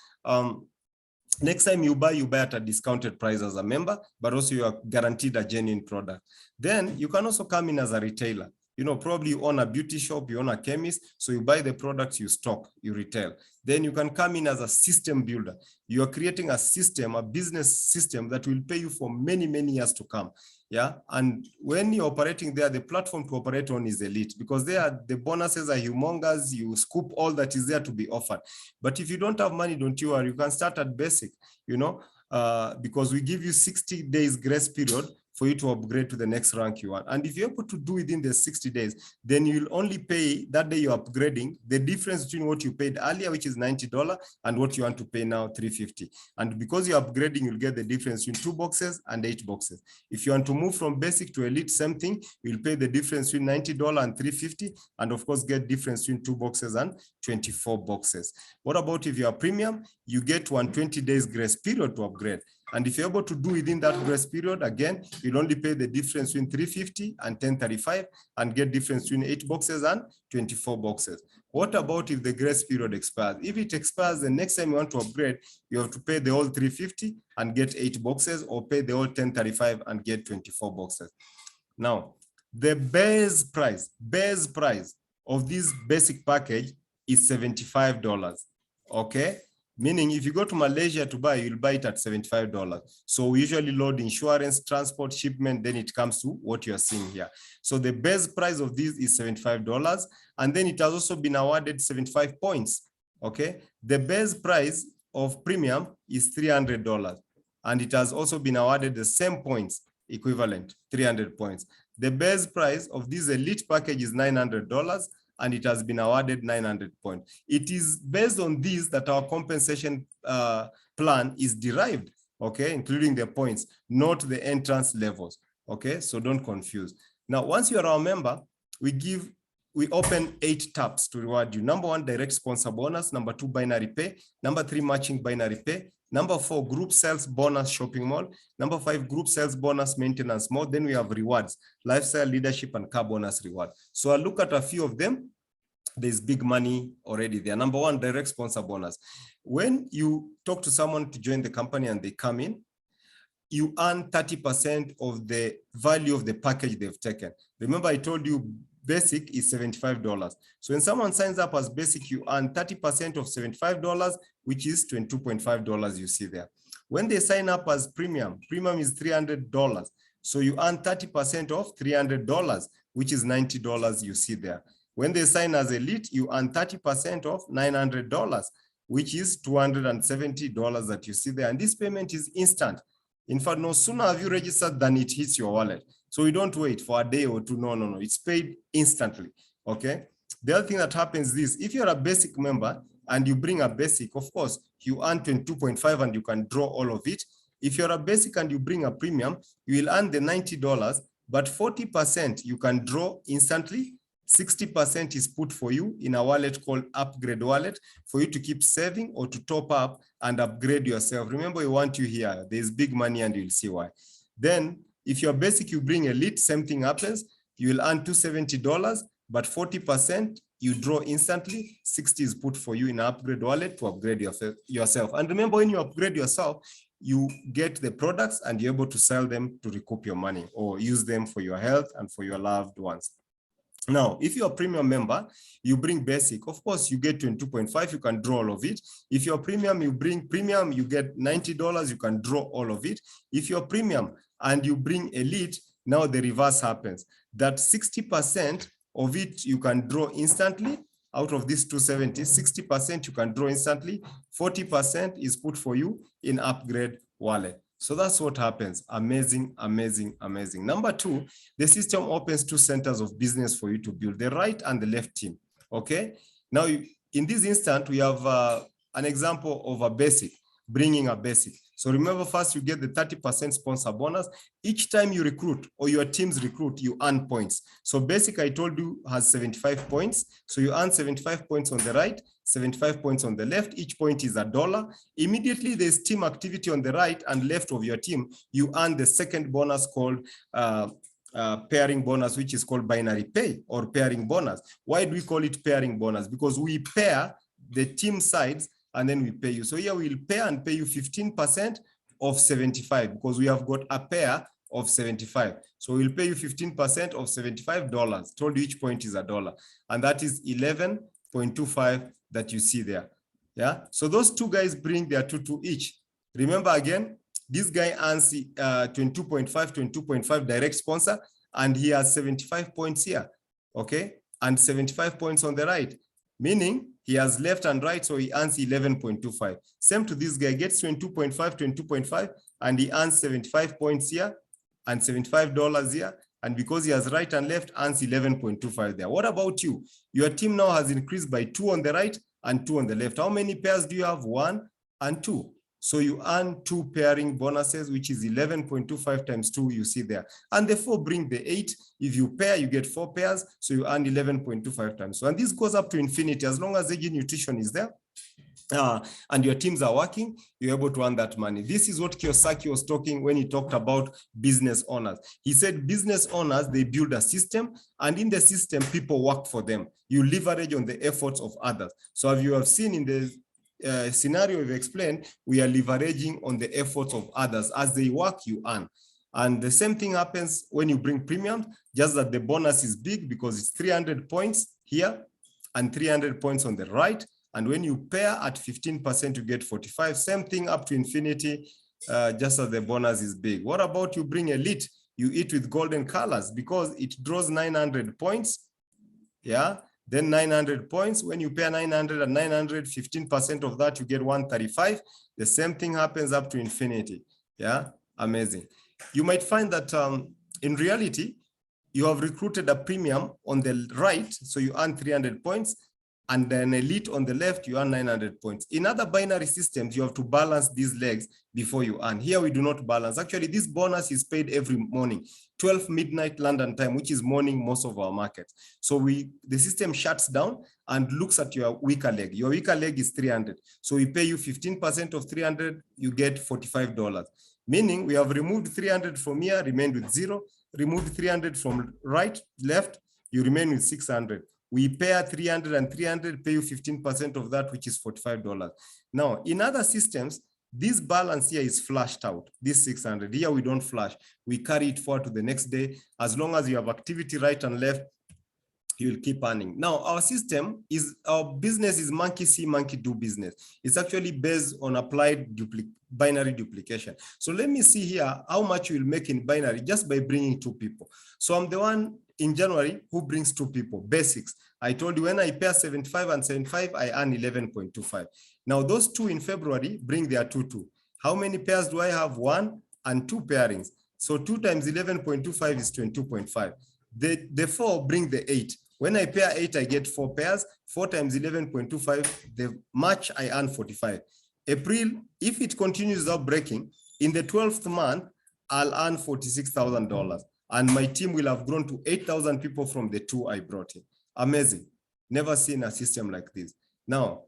S1: next time you buy at a discounted price as a member, but also you are guaranteed a genuine product. Then you can also come in as a retailer. Probably you own a beauty shop, you own a chemist, so you buy the products, you stock, you retail. Then you can come in as a system builder. You are creating a system, a business system that will pay you for many, many years to come. Yeah. And when you're operating there, the platform to operate on is elite because the bonuses are humongous. You scoop all that is there to be offered. But if you don't have money, don't you worry. You can start at basic, because we give you 60 days grace period for you to upgrade to the next rank you want. And if you're able to do within the 60 days, then you'll only pay that day you're upgrading the difference between what you paid earlier, which is $90, and what you want to pay now, $350. And because you're upgrading, you'll get the difference between 2 boxes and 8 boxes. If you want to move from basic to elite, same thing, you'll pay the difference between $90 and $350, and of course get difference between 2 boxes and 24 boxes. What about if you're premium? You get 120 days grace period to upgrade. And if you're able to do within that grace period, again, you'll only pay the difference between $350 and $1035 and get difference between 8 boxes and 24 boxes. What about if the grace period expires? If it expires, the next time you want to upgrade, you have to pay the whole $350 and get 8 boxes, or pay the whole $1035 and get 24 boxes. Now, the base price of this basic package is $75, okay? Meaning if you go to Malaysia to buy, you'll buy it at $75. So we usually load insurance, transport, shipment, then it comes to what you're seeing here. So the base price of this is $75. And then it has also been awarded 75 points, okay? The base price of premium is $300. And it has also been awarded the same points, equivalent, 300 points. The base price of this elite package is $900. And it has been awarded 900 points. It is based on this that our compensation plan is derived, okay, including the points, not the entrance levels, okay? So don't confuse. Now, once you are our member, we open 8 taps to reward you. Number 1, direct sponsor bonus. Number 2, binary pay. Number 3, matching binary pay. Number 4, group sales bonus shopping mall. Number 5, group sales bonus maintenance mall. Then we have rewards, lifestyle, leadership, and car bonus reward. So I'll look at a few of them. There's big money already there. Number 1, direct sponsor bonus. When you talk to someone to join the company and they come in, you earn 30% of the value of the package they've taken. Remember, I told you basic is $75. So when someone signs up as basic, you earn 30% of $75, which is $22.5 you see there. When they sign up as premium is $300. So you earn 30% of $300, which is $90 you see there. When they sign as elite, you earn 30% of $900, which is $270 that you see there. And this payment is instant. In fact, no sooner have you registered than it hits your wallet. So you don't wait for a day or two. No. It's paid instantly. Okay. The other thing that happens is this: if you're a basic member and you bring a basic, of course, you earn 22.5 and you can draw all of it. If you're a basic and you bring a premium, you will earn the $90, but 40% you can draw instantly. 60% is put for you in a wallet called Upgrade Wallet for you to keep saving or to top up and upgrade yourself. Remember, we want you here. There's big money and you'll see why. Then if you're basic, you bring elite, same thing happens. You will earn $270, but 40% you draw instantly. 60 is put for you in Upgrade Wallet to upgrade yourself. And remember, when you upgrade yourself, you get the products and you're able to sell them to recoup your money or use them for your health and for your loved ones. Now, if you're a premium member, you bring basic, of course, you get 22.5, you can draw all of it. If you're premium, you bring premium, you get $90, you can draw all of it. If you're premium and you bring elite, now the reverse happens. That 60% of it you can draw instantly. Out of this 270, 60% you can draw instantly. 40% is put for you in Upgrade Wallet. So that's what happens. Amazing, amazing, amazing. Number two, the system opens two centers of business for you to build, the right and the left team. Okay. Now, in this instant, we have an example of a basic, bringing a basic. So remember, first you get the 30% sponsor bonus. Each time you recruit or your teams recruit, you earn points. So basic, I told you, has 75 points. So you earn 75 points on the right, 75 points on the left. Each point is $1. Immediately there's team activity on the right and left of your team. You earn the second bonus called pairing bonus, which is called binary pay or pairing bonus. Why do we call it pairing bonus? Because we pair the team sides and then we pay you. So here we'll pair and pay you 15% of 75 because we have got a pair of 75. So we'll pay you 15% of $75. Told you each point is $1. And that is 11.25 that you see there. Yeah. So those two guys bring their 2 each. Remember again, this guy earns 22.5 direct sponsor, and he has 75 points here. Okay. And 75 points on the right, meaning he has left and right, so he earns 11.25. Same to this guy, gets 22.5, and he earns 75 points here and $75 here. And because he has right and left, earns 11.25 there. What about you? Your team now has increased by 2 on the right and 2 on the left. How many pairs do you have? 1 and 2. So you earn 2 pairing bonuses, which is 11.25 times 2, you see there. And the 4 bring the 8. If you pair, you get 4 pairs. So you earn 11.25 times. So, and this goes up to infinity. As long as AG Nutrition is there and your teams are working, you're able to earn that money. This is what Kiyosaki was talking when he talked about business owners. He said business owners, they build a system, and in the system, people work for them. You leverage on the efforts of others. So as you have seen in the scenario we've explained, we are leveraging on the efforts of others. As they work, you earn. And the same thing happens when you bring premium, just that the bonus is big because it's 300 points here and 300 points on the right. And when you pair at 15%, you get 45. Same thing up to infinity, just as the bonus is big. What about you bring elite? You eat with golden colors because it draws 900 points. Yeah. Then 900 points. When you pair 900 and 900, 15% of that, you get 135. The same thing happens up to infinity. Yeah, amazing. You might find that in reality, you have recruited a premium on the right, so you earn 300 points, and then elite on the left, you earn 900 points. In other binary systems, you have to balance these legs before you earn. Here, we do not balance. Actually, this bonus is paid every morning, 12 midnight London time, which is morning most of our markets. So the system shuts down and looks at your weaker leg. Your weaker leg is 300. So we pay you 15% of 300, you get $45. Meaning we have removed 300 from here, remained with 0, removed 300 from right, left, you remain with 600. We pair 300 and 300, pay you 15% of that, which is $45. Now, in other systems, this balance here is flashed out, this 600. Here we don't flash. We carry it forward to the next day. As long as you have activity right and left, you'll keep earning. Now, our business is monkey see, monkey do business. It's actually based on applied binary duplication. So let me see here how much you will make in binary just by bringing 2 people. So I'm the one in January who brings 2 people, basics. I told you when I pair 75 and 75, I earn 11.25. Now those 2 in February bring their 2. How many pairs do I have? 1 and 2 pairings. So 2 times 11.25 is 22.5. The 4 bring the 8. When I pair 8, I get 4 pairs. 4 times 11.25, the March I earn 45. April, if it continues without breaking, in the 12th month, I'll earn $46,000. And my team will have grown to 8,000 people from the 2 I brought in. Amazing. Never seen a system like this. Now,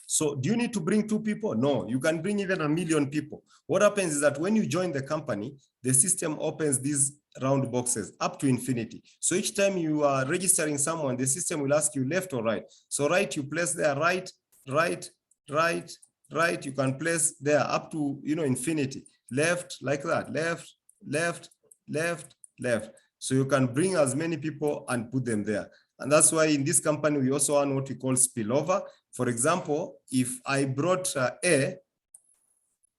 S1: so do you need to bring 2 people? No, you can bring even 1 million people. What happens is that when you join the company, the system opens these round boxes up to infinity. So each time you are registering someone, the system will ask you left or right. So right, you place there, right, right, right, right. You can place there up to, infinity. Left, like that, left, left, left, left. So you can bring as many people and put them there. And that's why in this company, we also earn what we call spillover. For example, if I brought A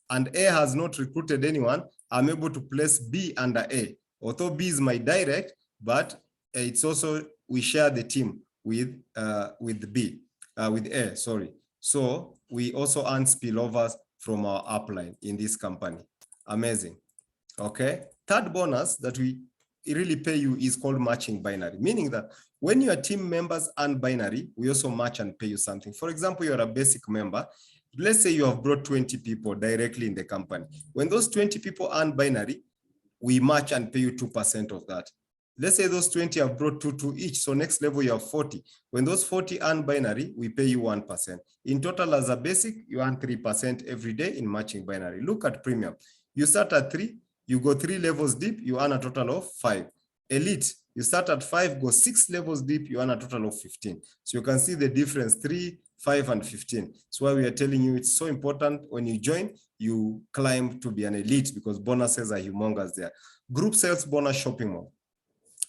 S1: and A has not recruited anyone, I'm able to place B under A. Although B is my direct, but it's also, we share the team with B, with A, sorry. So we also earn spillovers from our upline in this company. Amazing. Okay. Third bonus that we really pay you is called matching binary, meaning that when your team members earn binary, we also match and pay you something. For example, you're a basic member. Let's say you have brought 20 people directly in the company. When those 20 people earn binary, we match and pay you 2% of that. Let's say those 20 have brought 2 each. So next level, you have 40. When those 40 earn binary, we pay you 1%. In total, as a basic, you earn 3% every day in matching binary. Look at premium. You start at 3, you go 3 levels deep, you earn a total of 5. Elite, you start at 5, go 6 levels deep, you earn a total of 15. So you can see the difference, 3, 5, and 15. That's why we are telling you it's so important when you join, you climb to be an elite because bonuses are humongous there. Group sales bonus shopping mall.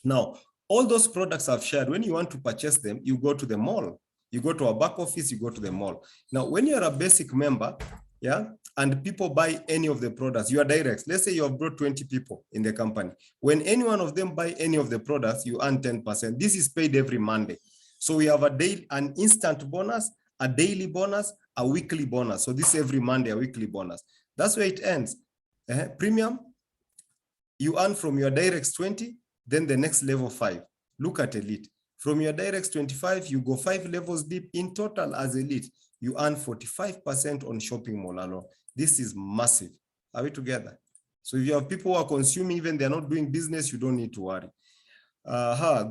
S1: Now, all those products I've shared, when you want to purchase them, you go to the mall. You go to our back office, you go to the mall. Now, when you're a basic member, yeah, and people buy any of the products, you are direct. Let's say you have brought 20 people in the company. When any one of them buy any of the products, you earn 10%. This is paid every Monday. So we have an instant bonus, a daily bonus, a weekly bonus. So this is every Monday, a weekly bonus. That's where it ends. Premium, you earn from your directs 20, then the next level 5. Look at elite. From your directs 25, you go 5 levels deep. In total as elite, you earn 45% on shopping mall alone. This is massive. Are we together? So if you have people who are consuming, even they're not doing business, you don't need to worry.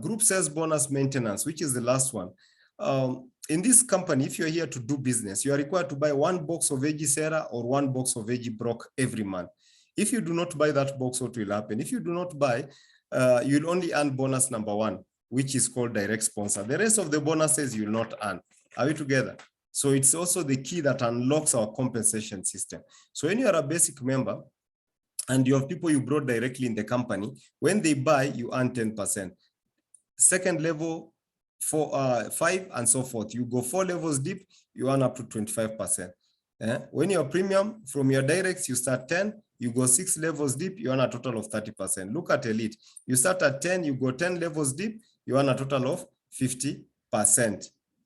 S1: Group sales bonus maintenance, which is the last one. In this company, if you're here to do business, you are required to buy 1 box of AG CERA or 1 box of AG Brock every month. If you do not buy that box, what will happen? If you do not buy, you'll only earn bonus number 1, which is called direct sponsor. The rest of the bonuses you'll not earn. Are we together? So it's also the key that unlocks our compensation system. So when you are a basic member and you have people you brought directly in the company, when they buy, you earn 10%. Second level, 5 and so forth. You go 4 levels deep, you earn up to 25%. When you're premium, from your directs, you start 10, you go 6 levels deep, you earn a total of 30%. Look at elite. You start at 10, you go 10 levels deep, you earn a total of 50%,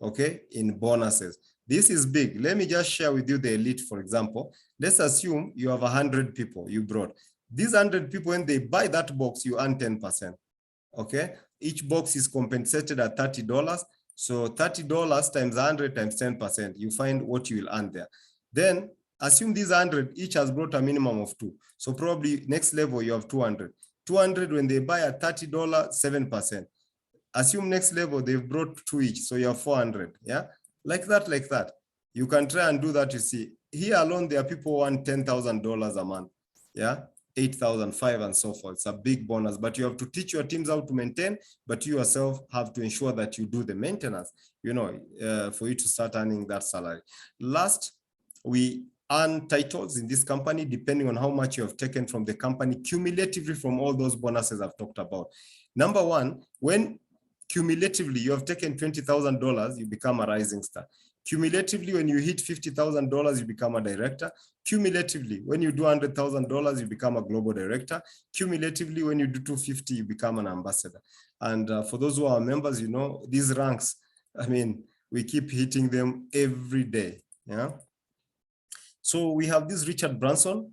S1: okay, in bonuses. This is big. Let me just share with you the elite, for example. Let's assume you have 100 people you brought. These 100 people, when they buy that box, you earn 10%, okay? Each box is compensated at $30. So $30 times 100 times 10%, you find what you will earn there. Then assume these 100 each has brought a minimum of 2. So probably next level you have 200. 200 when they buy at $30, 7%. Assume next level they've brought 2 each, so you have 400. Yeah, like that. You can try and do that. You see, here alone there are people who earn $10,000 a month. Yeah, 8,000, 5, and so forth. It's a big bonus, but you have to teach your teams how to maintain, but you yourself have to ensure that you do the maintenance, for you to start earning that salary. Last, we earn titles in this company depending on how much you have taken from the company cumulatively from all those bonuses I've talked about. Number 1, when Cumulatively, you have taken $20,000, you become a rising star. Cumulatively, when you hit $50,000, you become a director. Cumulatively, when you do $100,000, you become a global director. Cumulatively, when you do 250, you become an ambassador. And for those who are members, you know, these ranks, I mean, we keep hitting them every day. Yeah. So we have this Richard Branson,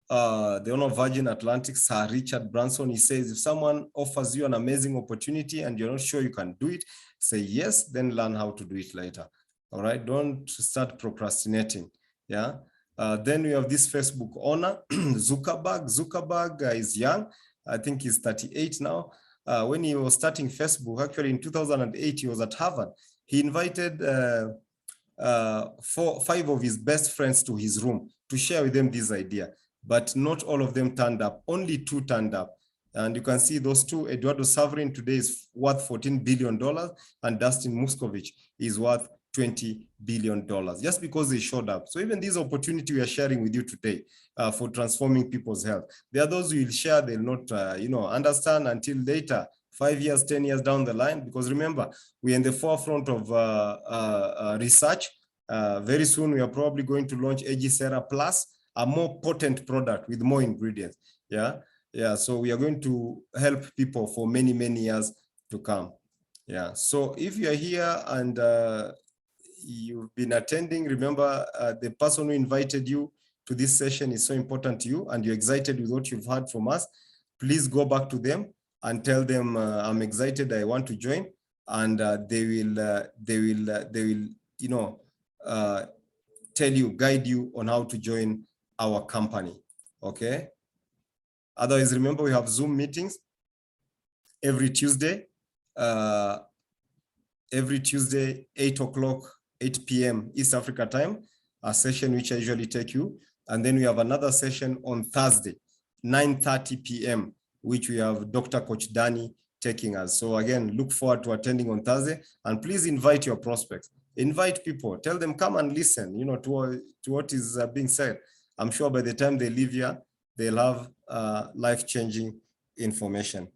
S1: the owner of Virgin Atlantic, Sir Richard Branson. He says, if someone offers you an amazing opportunity and you're not sure you can do it, say yes, then learn how to do it later. All right, don't start procrastinating. Yeah. Then we have this Facebook owner, Zuckerberg. Zuckerberg is young. I think he's 38 now. When he was starting Facebook, actually in 2008, he was at Harvard. He invited 5 of his best friends to his room to share with them this idea, but not all of them turned up. Only 2 turned up. And you can see those 2, Eduardo Saverin today is worth $14 billion, and Dustin Muscovich is worth $20 billion, just because they showed up. So even this opportunity we are sharing with you today for transforming people's health, there are those who will share, they'll not understand until later, 5 years, 10 years down the line, because remember, we're in the forefront of research. Very soon, we are probably going to launch AG CERA Plus, a more potent product with more ingredients. Yeah. So we are going to help people for many, many years to come. Yeah. So if you are here and you've been attending, remember the person who invited you to this session is so important to you, and you're excited with what you've heard from us. Please go back to them and tell them I'm excited, I want to join, and they will tell you, guide you on how to join our company. Okay. Otherwise, remember, we have Zoom meetings every Tuesday, 8 o'clock, 8 p.m. East Africa time, a session which I usually take you. And then we have another session on Thursday, 9:30 p.m., which we have Dr. Coach Danny taking us. So again, look forward to attending on Thursday, and please invite your prospects. Invite people, tell them, come and listen, to what is being said. I'm sure by the time they leave here, they'll have life-changing information.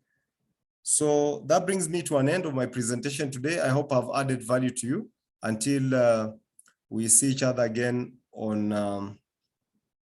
S1: So that brings me to an end of my presentation today. I hope I've added value to you. Until we see each other again on